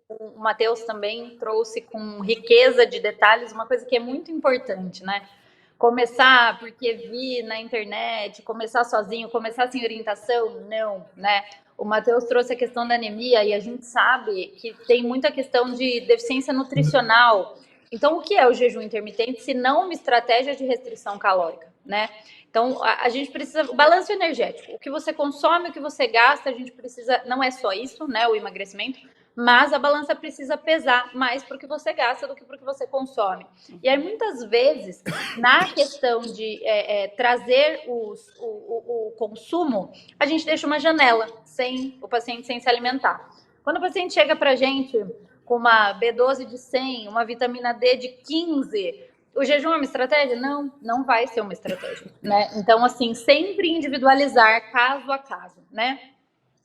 o Matheus também trouxe com riqueza de detalhes uma coisa que é muito importante, né? Começar porque vi na internet, começar sozinho, começar sem orientação, não, né? O Matheus trouxe a questão da anemia e a gente sabe que tem muita questão de deficiência nutricional. Então, o que é o jejum intermitente se não uma estratégia de restrição calórica, né? Então, a gente precisa. O balanço energético. O que você consome, o que você gasta, a gente precisa. Não é só isso, né? O emagrecimento. Mas a balança precisa pesar mais para o que você gasta do que para o que você consome. E aí, muitas vezes, na questão de trazer o consumo, a gente deixa uma janela sem o paciente sem se alimentar. Quando o paciente chega para a gente com uma B12 de 100, uma vitamina D de 15, o jejum é uma estratégia? Não, não vai ser uma estratégia, né? Então, assim, sempre individualizar caso a caso, né?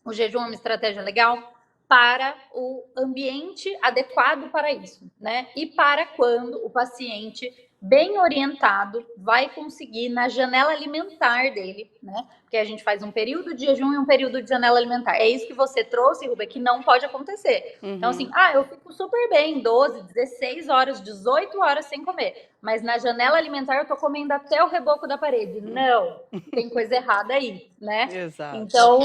O jejum é uma estratégia legal para o ambiente adequado para isso, né? E para quando o paciente bem orientado vai conseguir na janela alimentar dele, né? Porque a gente faz um período de jejum e um período de janela alimentar. É isso que você trouxe, Ruba, que não pode acontecer. Então, assim, eu fico super bem, 12, 16 horas, 18 horas sem comer. Mas na janela alimentar eu tô comendo até o reboco da parede. Não, tem coisa errada aí, né? Exato. Então,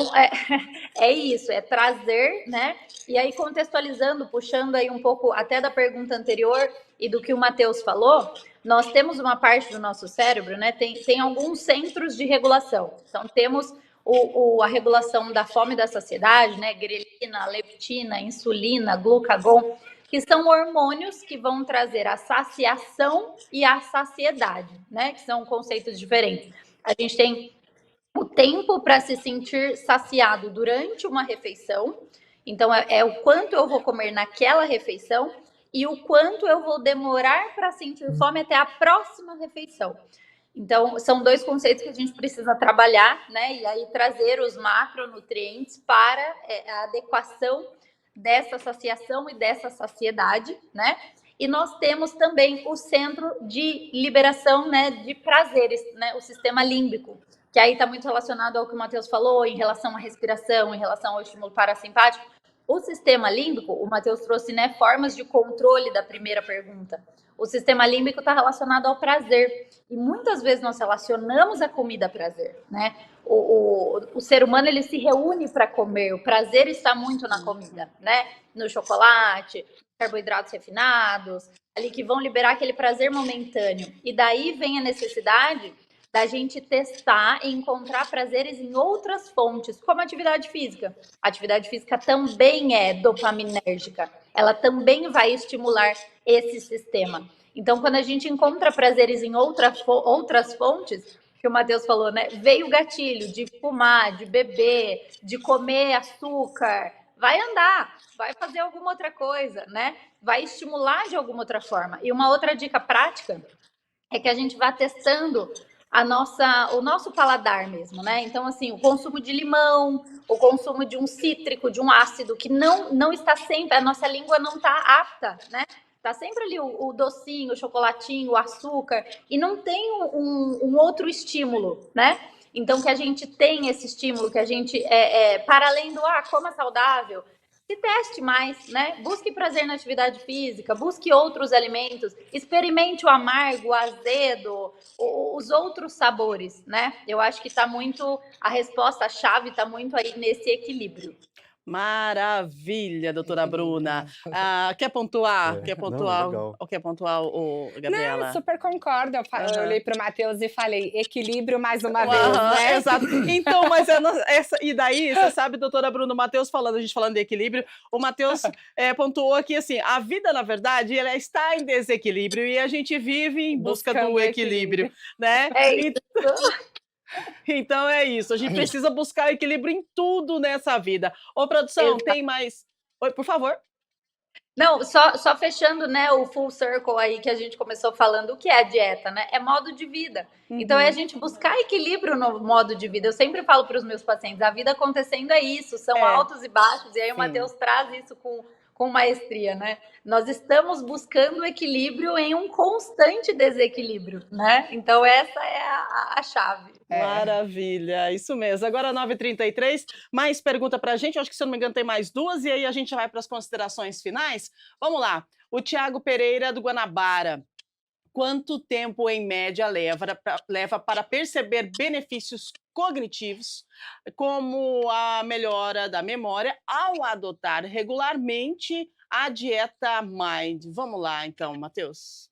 é isso, é trazer, né? E aí, contextualizando, puxando aí um pouco até da pergunta anterior e do que o Matheus falou, nós temos uma parte do nosso cérebro, né? Tem alguns centros de regulação. Então, temos a regulação da fome e da saciedade, né? Grelina, leptina, insulina, glucagon, que são hormônios que vão trazer a saciação e a saciedade, né? Que são conceitos diferentes. A gente tem o tempo para se sentir saciado durante uma refeição. Então, é o quanto eu vou comer naquela refeição e o quanto eu vou demorar para sentir fome até a próxima refeição. Então, são dois conceitos que a gente precisa trabalhar, né? E aí trazer os macronutrientes para a adequação dessa saciação e dessa saciedade, né? E nós temos também o centro de liberação, né, de prazeres, né, o sistema límbico, que aí está muito relacionado ao que o Matheus falou, em relação à respiração, em relação ao estímulo parasimpático. O sistema límbico, o Matheus trouxe, né, formas de controle da primeira pergunta. O sistema límbico está relacionado ao prazer. E muitas vezes nós relacionamos a comida a prazer, né? O ser humano, ele se reúne para comer. O prazer está muito na comida, né? No chocolate, carboidratos refinados, ali que vão liberar aquele prazer momentâneo. E daí vem a necessidade da gente testar e encontrar prazeres em outras fontes, como a atividade física. A atividade física também é dopaminérgica, ela também vai estimular esse sistema. Então, quando a gente encontra prazeres em outras fontes, que o Matheus falou, né? Veio o gatilho de fumar, de beber, de comer açúcar, vai andar, vai fazer alguma outra coisa, né? Vai estimular de alguma outra forma. E uma outra dica prática é que a gente vá testando o nosso paladar mesmo, né? Então, assim, o consumo de limão, o consumo de um cítrico, de um ácido, que não está sempre, a nossa língua não está apta, né? Tá sempre ali o docinho, o chocolatinho, o açúcar, e não tem um outro estímulo, né? Então, que a gente tem esse estímulo, que a gente, para além do, coma saudável, se teste mais, né? Busque prazer na atividade física, busque outros alimentos, experimente o amargo, o azedo, os outros sabores, né? Eu acho que tá muito, a resposta, a chave tá muito aí nesse equilíbrio. Maravilha, doutora Bruna. Equilíbrio. Quer pontuar? É, Quer não, pontuar? legal. Ou quer pontuar, Não, Gabriela? super concordo. Eu olhei Aham. para o Matheus e falei, equilíbrio mais uma vez, Aham, né? exato. Então, mas e daí, você sabe, doutora Bruna, o Matheus falando, a gente falando de equilíbrio, o Matheus pontuou aqui assim, a vida, na verdade, ela está em desequilíbrio e a gente vive em busca Buscando do o equilíbrio, equilíbrio. né? É isso. Então é isso, a gente precisa buscar equilíbrio em tudo nessa vida. Ô, produção, tem mais. Oi, por favor. Não, só fechando, né, o full circle aí que a gente começou falando, o que é a dieta, né? É modo de vida. Então é a Uhum. gente buscar equilíbrio no modo de vida. Eu sempre falo para os meus pacientes, a vida acontecendo é isso, são É, altos e baixos, e aí o sim. Matheus traz isso com maestria, né? Nós estamos buscando equilíbrio em um constante desequilíbrio, né? Então essa é a chave. Maravilha, isso mesmo. Agora 9h33, mais pergunta pra gente, eu acho que se eu não me engano tem mais duas, e aí a gente já vai para as considerações finais. Vamos lá, o Tiago Pereira do Guanabara. Quanto tempo, em média, leva para perceber benefícios cognitivos, como a melhora da memória, ao adotar regularmente a dieta Mind? Vamos lá, então, Matheus.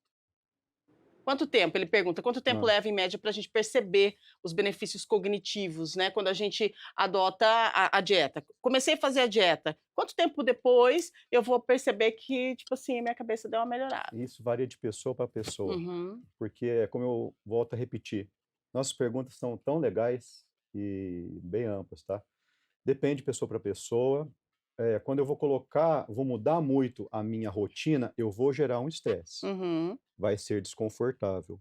Quanto tempo? Ele pergunta, quanto tempo Ah, leva, em média, para a gente perceber os benefícios cognitivos, né? Quando a gente adota a dieta. Comecei a fazer a dieta. Quanto tempo depois eu vou perceber que, tipo assim, a minha cabeça deu uma melhorada? isso varia de pessoa para pessoa, Uhum. porque é como eu volto a repetir, nossas perguntas são tão legais e bem amplas, tá? Depende de pessoa para pessoa. Quando eu vou mudar muito a minha rotina, eu vou gerar um estresse. Uhum. Vai ser desconfortável.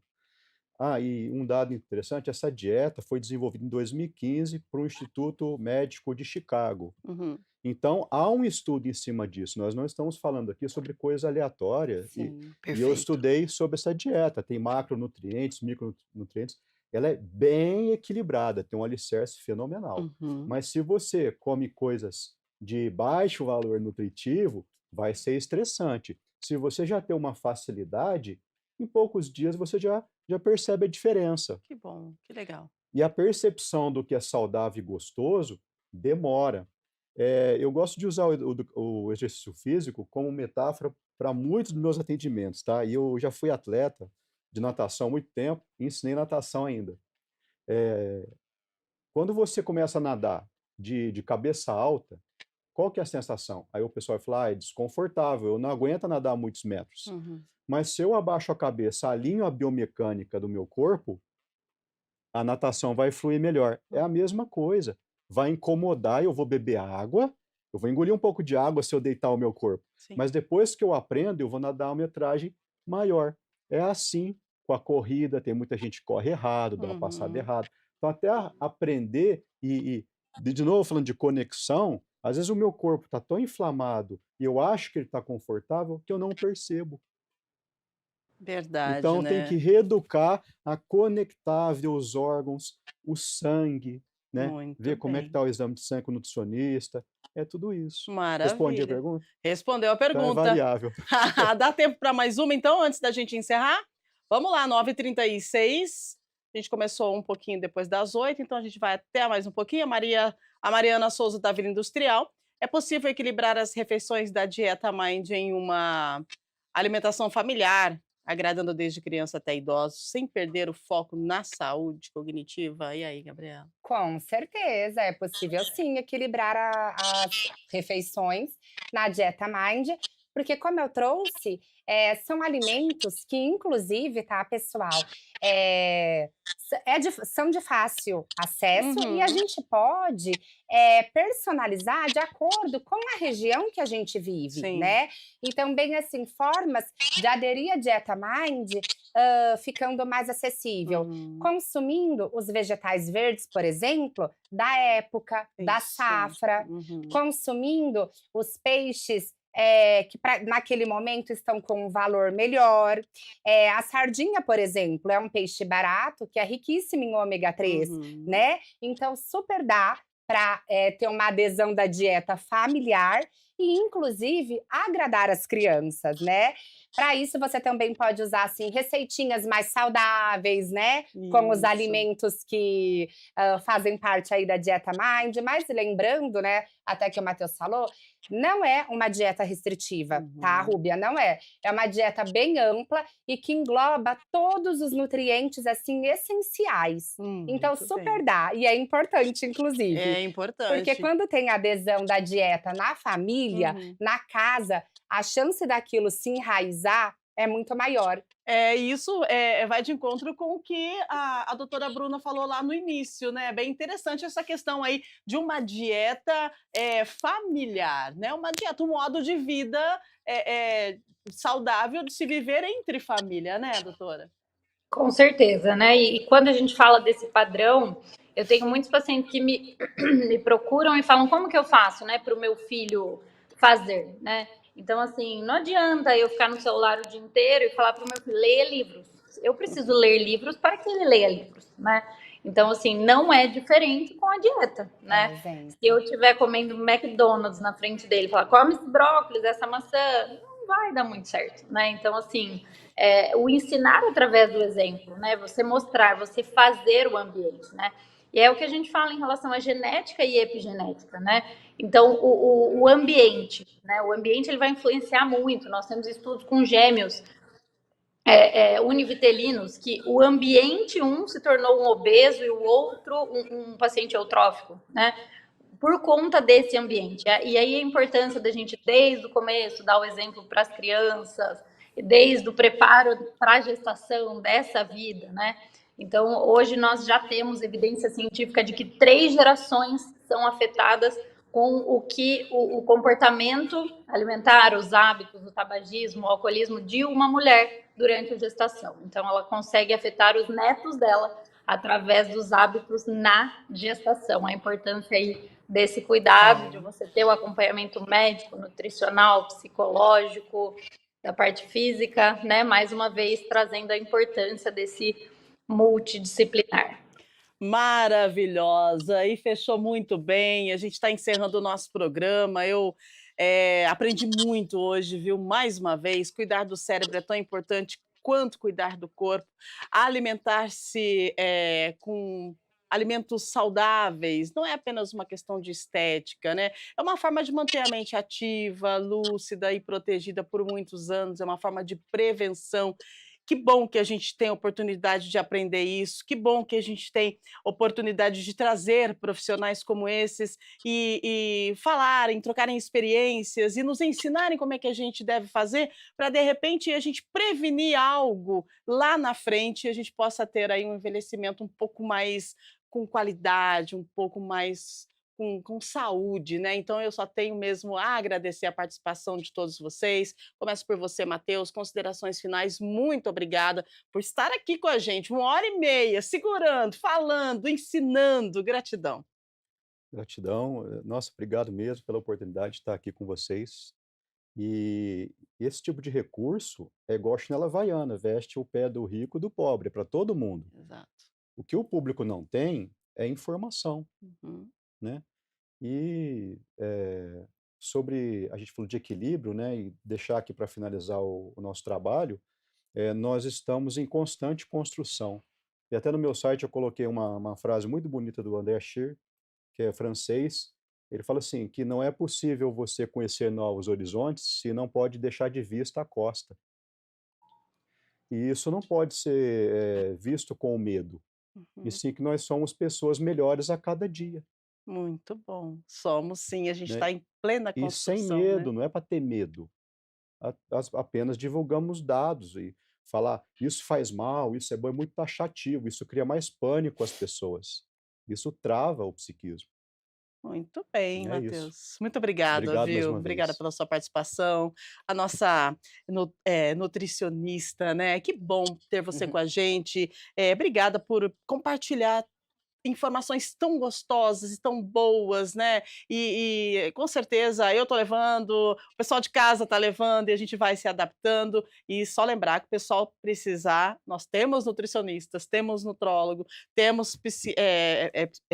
E um dado interessante, essa dieta foi desenvolvida em 2015 por um Instituto Médico de Chicago. Uhum. Então, há um estudo em cima disso. Nós não estamos falando aqui sobre coisa aleatória. E Sim, eu perfeito. estudei sobre essa dieta. Tem macronutrientes, micronutrientes. Ela é bem equilibrada, tem um alicerce fenomenal. Uhum. Mas se você come coisas de baixo valor nutritivo, vai ser estressante. Se você já tem uma facilidade, em poucos dias você já percebe a diferença. Que bom, que legal. E a percepção do que é saudável e gostoso demora. Eu gosto de usar o exercício físico como metáfora para muitos dos meus atendimentos, tá? E eu já fui atleta de natação há muito tempo e ensinei natação ainda. Eh, Quando você começa a nadar de cabeça alta, qual que é a sensação? Aí o pessoal vai falar: é desconfortável, eu não aguento nadar muitos metros. Uhum. Mas se eu abaixo a cabeça, alinho a biomecânica do meu corpo, a natação vai fluir melhor. É a mesma coisa. Vai incomodar, eu vou beber água, eu vou engolir um pouco de água se eu deitar o meu corpo. Sim. Mas depois que eu aprendo, eu vou nadar uma metragem maior. É assim com a corrida, tem muita gente que corre errado, dá uma passada Uhum. errada. Então, até aprender de novo falando de conexão, às vezes o meu corpo está tão inflamado e eu acho que ele está confortável que eu não percebo. Verdade, Então tem que né? reeducar a conectar, ver os órgãos, o sangue, né, Muito ver como é que bem. está o exame de sangue com o nutricionista, é tudo isso. Respondi a Maravilha. pergunta? Respondeu a Então é pergunta. variável. Dá tempo para mais uma, então, antes da gente encerrar? Vamos lá, 9h36. A gente começou um pouquinho depois das 8h, então a gente vai até mais um pouquinho. A Mariana Souza da Vila Industrial. É possível equilibrar as refeições da dieta Mind em uma alimentação familiar, agradando desde criança até idosos, sem perder o foco na saúde cognitiva? E aí, Gabriela? Com certeza, é possível sim equilibrar as refeições na dieta Mind, porque como eu trouxe, são alimentos que inclusive, tá, pessoal, são de fácil acesso e a Uhum. gente pode personalizar de acordo com a região que a gente vive, Sim. né? Então, bem assim, formas de aderir à dieta Mind ficando mais acessível. Uhum. Consumindo os vegetais verdes, por exemplo, da época, da Isso. safra, Uhum. consumindo os peixes que naquele momento estão com um valor melhor. A sardinha, por exemplo, é um peixe barato que é riquíssimo em ômega 3, Uhum. né? Então, super dá para ter uma adesão da dieta familiar e, inclusive, agradar as crianças, né. Para isso você também pode usar, assim, receitinhas mais saudáveis, né, com os Isso. alimentos que, fazem parte aí da dieta Mind, mas lembrando, né, até que o Matheus falou, não é uma dieta restritiva, tá, Uhum. Rúbia, não é. É uma dieta bem ampla e que engloba todos os nutrientes, assim, essenciais. Então Muito super bem. dá, e é importante inclusive, É porque importante. quando tem adesão da dieta na família, Uhum. na casa, a chance daquilo se enraizar é muito maior. É, isso, vai de encontro com o que a doutora Bruna falou lá no início, né, bem interessante essa questão aí de uma dieta, familiar, né, uma dieta, um modo de vida, saudável de se viver entre família, né, doutora? Com certeza, né? E quando a gente fala desse padrão, eu tenho muitos pacientes que me procuram e falam como que eu faço, né, para o meu filho fazer, né? Então, assim, não adianta eu ficar no celular o dia inteiro e falar para o meu filho, leia livros. Eu preciso ler livros para que ele leia livros, né? Então, assim, não é diferente com a dieta, né? É, Se gente. eu estiver comendo McDonald's na frente dele, falar, come esse brócolis, essa maçã, não vai dar muito certo, né? Então, assim, o ensinar através do exemplo, né? Você mostrar, você fazer o ambiente, né? E é o que a gente fala em relação à genética e epigenética, né? Então, o ambiente, né? O ambiente ele vai influenciar muito. Nós temos estudos com gêmeos univitelinos que o ambiente um se tornou um obeso e o outro um paciente eutrófico, né? Por conta desse ambiente. E aí a importância da gente, desde o começo, dar o exemplo para as crianças, desde o preparo para a gestação dessa vida, né? Então, hoje nós já temos evidência científica de que 3 gerações são afetadas com o comportamento alimentar, os hábitos, o tabagismo, o alcoolismo de uma mulher durante a gestação. Então, ela consegue afetar os netos dela através dos hábitos na gestação. A importância aí desse cuidado, de É. você ter o acompanhamento médico, nutricional, psicológico, da parte física, né? Mais uma vez, trazendo a importância desse multidisciplinar. Maravilhosa, e fechou muito bem. A gente está encerrando o nosso programa. Eu aprendi muito hoje, viu? Mais uma vez, cuidar do cérebro é tão importante quanto cuidar do corpo. Alimentar-se com alimentos saudáveis não é apenas uma questão de estética, né? É uma forma de manter a mente ativa, lúcida e protegida por muitos anos. É uma forma de prevenção. Que bom que a gente tem a oportunidade de aprender isso, que bom que a gente tem oportunidade de trazer profissionais como esses e falarem, trocarem experiências e nos ensinarem como é que a gente deve fazer para, de repente, a gente prevenir algo lá na frente e a gente possa ter aí um envelhecimento um pouco mais com qualidade, um pouco mais com saúde, né? Então eu só tenho mesmo a agradecer a participação de todos vocês. Começo por você, Matheus, considerações finais. Muito obrigada por estar aqui com a gente, 1 hora e meia, segurando, falando, ensinando. Gratidão. Gratidão. Nossa, obrigado mesmo pela oportunidade de estar aqui com vocês. E esse tipo de recurso é igual a chinela havaiana, veste o pé do rico e do pobre, para todo mundo. Exato. O que o público não tem é informação, Uhum. né? E sobre, a gente falou de equilíbrio, né? E deixar aqui para finalizar o nosso trabalho, nós estamos em constante construção. E até no meu site eu coloquei uma frase muito bonita do André Scheer, que é francês. Ele fala assim, que não é possível você conhecer novos horizontes se não pode deixar de vista a costa. E isso não pode ser visto com medo, e Uhum. sim que nós somos pessoas melhores a cada dia, Muito bom. Somos sim, a gente né? está em plena E sem construção, né? medo, não é para ter medo. Apenas divulgamos dados e falar isso faz mal, isso é bom, é muito taxativo, isso cria mais pânico às pessoas. Isso trava o psiquismo. Muito bem, É isso. Matheus. Muito obrigada, Obrigado mais viu? uma Obrigada vez. pela sua participação. A nossa nutricionista, né? Que bom ter você com Uhum. a gente. Obrigada por compartilhar informações tão gostosas e tão boas, né? E com certeza eu tô levando, o pessoal de casa tá levando e a gente vai se adaptando. E só lembrar que o pessoal precisar, nós temos nutricionistas, temos nutrólogo, temos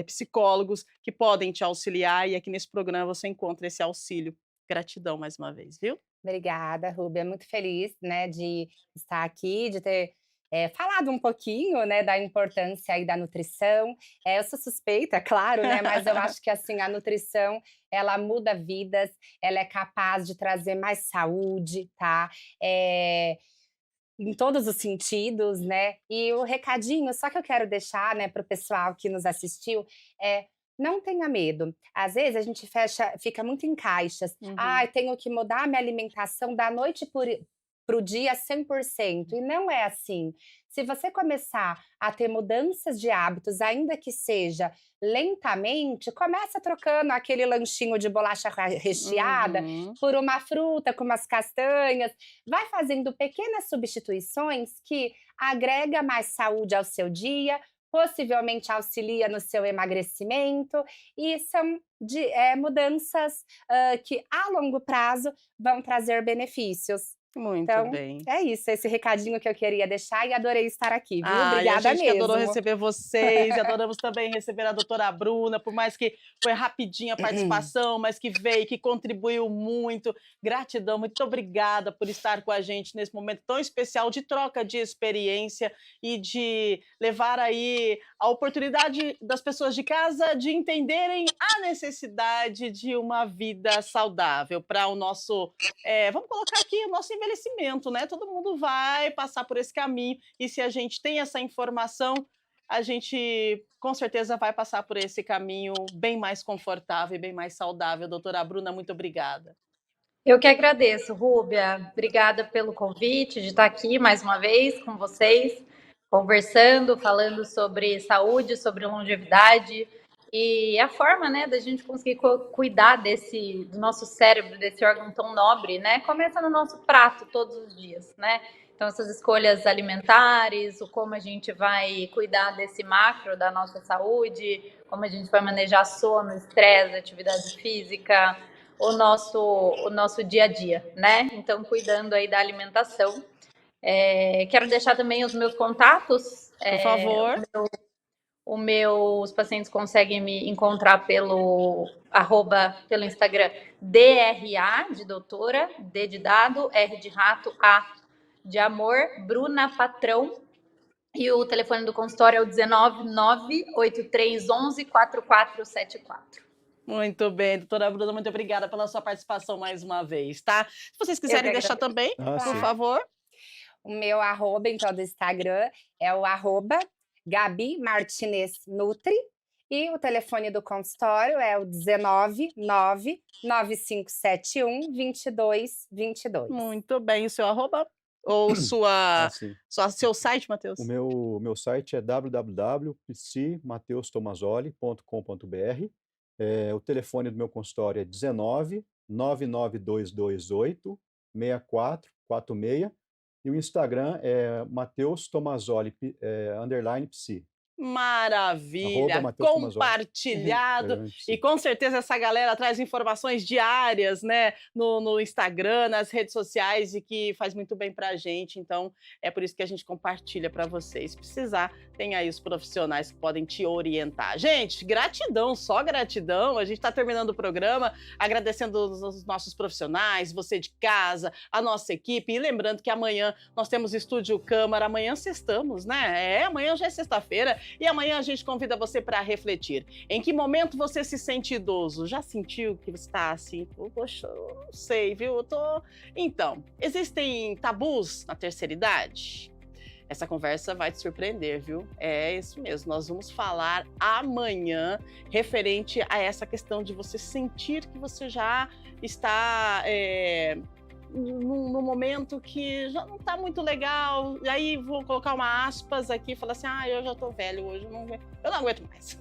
psicólogos que podem te auxiliar e aqui nesse programa você encontra esse auxílio. Gratidão mais uma vez, viu? Obrigada, Rúbia. Muito feliz, né, de estar aqui, de ter falado um pouquinho, né, da importância aí da nutrição. Eu sou suspeita, claro, né, mas eu acho que assim a nutrição ela muda vidas, ela é capaz de trazer mais saúde, tá? Eh, Em todos os sentidos, né. E o recadinho só que eu quero deixar, né, para o pessoal que nos assistiu, é: não tenha medo. Às vezes a gente fica muito em caixas. Uhum. "Ai, tenho que mudar minha alimentação da noite para o dia 100%", e não é assim. Se você começar a ter mudanças de hábitos, ainda que seja lentamente, começa trocando aquele lanchinho de bolacha recheada Uhum. por uma fruta com umas castanhas, vai fazendo pequenas substituições que agrega mais saúde ao seu dia, possivelmente auxilia no seu emagrecimento e são mudanças, que a longo prazo vão trazer benefícios. Muito Então, bem. é isso, esse recadinho que eu queria deixar e adorei estar aqui, viu. Ai, a Obrigada gente que adorou mesmo. receber vocês, e adoramos também receber a doutora Bruna, por mais que foi rapidinha a participação, mas que veio, que contribuiu muito. Gratidão, muito obrigada por estar com a gente nesse momento tão especial de troca de experiência e de levar aí a oportunidade das pessoas de casa de entenderem a necessidade de uma vida saudável para o nosso, vamos colocar aqui, o nosso envelhecimento, né? Todo mundo vai passar por esse caminho e se a gente tem essa informação, a gente com certeza vai passar por esse caminho bem mais confortável e bem mais saudável. Doutora Bruna, muito obrigada. Eu que agradeço, Rúbia. Obrigada pelo convite de estar aqui mais uma vez com vocês, conversando, falando sobre saúde, sobre longevidade e a forma, né, da gente conseguir cuidar do nosso cérebro, desse órgão tão nobre, né? Começa no nosso prato todos os dias, né? Então, essas escolhas alimentares, o como a gente vai cuidar desse macro da nossa saúde, como a gente vai manejar sono, estresse, atividade física, o nosso dia a dia, né? Então, cuidando aí da alimentação. Quero deixar também os meus contatos. Por favor. Os pacientes conseguem me encontrar pelo Instagram DRA de doutora, D de dado, R de rato, A de amor, Bruna Patrão. E o telefone do consultório é o 19983114474. Muito bem, doutora Bruna, muito obrigada pela sua participação mais uma vez, tá? Se vocês quiserem deixar também, Ah, por sim. favor. O meu arroba, então, do Instagram é o arroba Gabi Martinez Nutri. E o telefone do consultório é o 19995712222. Muito bem, o seu arroba? Ou Ah, sim. seu site, Matheus? O meu site é www.psimateustomazoli.com.br. O telefone do meu consultório é 19 99228 6446 e o Instagram é Mateus Tomazoli _psi. Maravilha, Mateus Tomazoli. compartilhado. E com certeza essa galera traz informações diárias, né, no Instagram, nas redes sociais e que faz muito bem pra gente. Então, é por isso que a gente compartilha para vocês. Se precisar, tem aí os profissionais que podem te orientar. Gente, gratidão, só gratidão. A gente está terminando o programa agradecendo os nossos profissionais, você de casa, a nossa equipe. E lembrando que amanhã nós temos Estúdio Câmara. Amanhã sextamos, né? Amanhã já é sexta-feira. E amanhã a gente convida você para refletir. Em que momento você se sente idoso? Já sentiu que você está assim? Poxa, eu não sei, viu? Então, existem tabus na terceira idade? Essa conversa vai te surpreender, viu? É isso mesmo. Nós vamos falar amanhã referente a essa questão de você sentir que você já está num momento que já não está muito legal, e aí vou colocar uma aspas aqui e falar assim, eu já estou velho hoje, eu não aguento mais.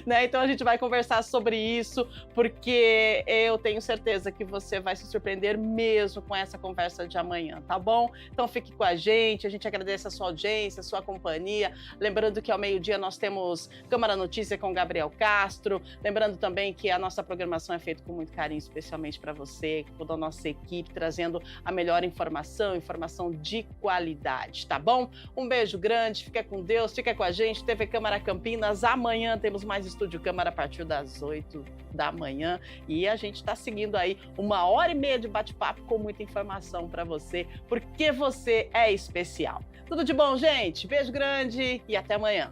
Né? Então a gente vai conversar sobre isso, porque eu tenho certeza que você vai se surpreender mesmo com essa conversa de amanhã, tá bom? Então fique com a gente agradece a sua audiência, a sua companhia, lembrando que ao meio-dia nós temos Câmara Notícia com Gabriel Castro, lembrando também que a nossa programação é feita com muito carinho, especialmente para você, toda a nossa equipe, trazendo trazendo a melhor informação, informação de qualidade, tá bom? Um beijo grande, fica com Deus, fica com a gente, TV Câmara Campinas. Amanhã temos mais Estúdio Câmara a partir das 8 da manhã e a gente está seguindo aí 1h30 de bate-papo com muita informação para você, porque você é especial. Tudo de bom, gente? Beijo grande e até amanhã.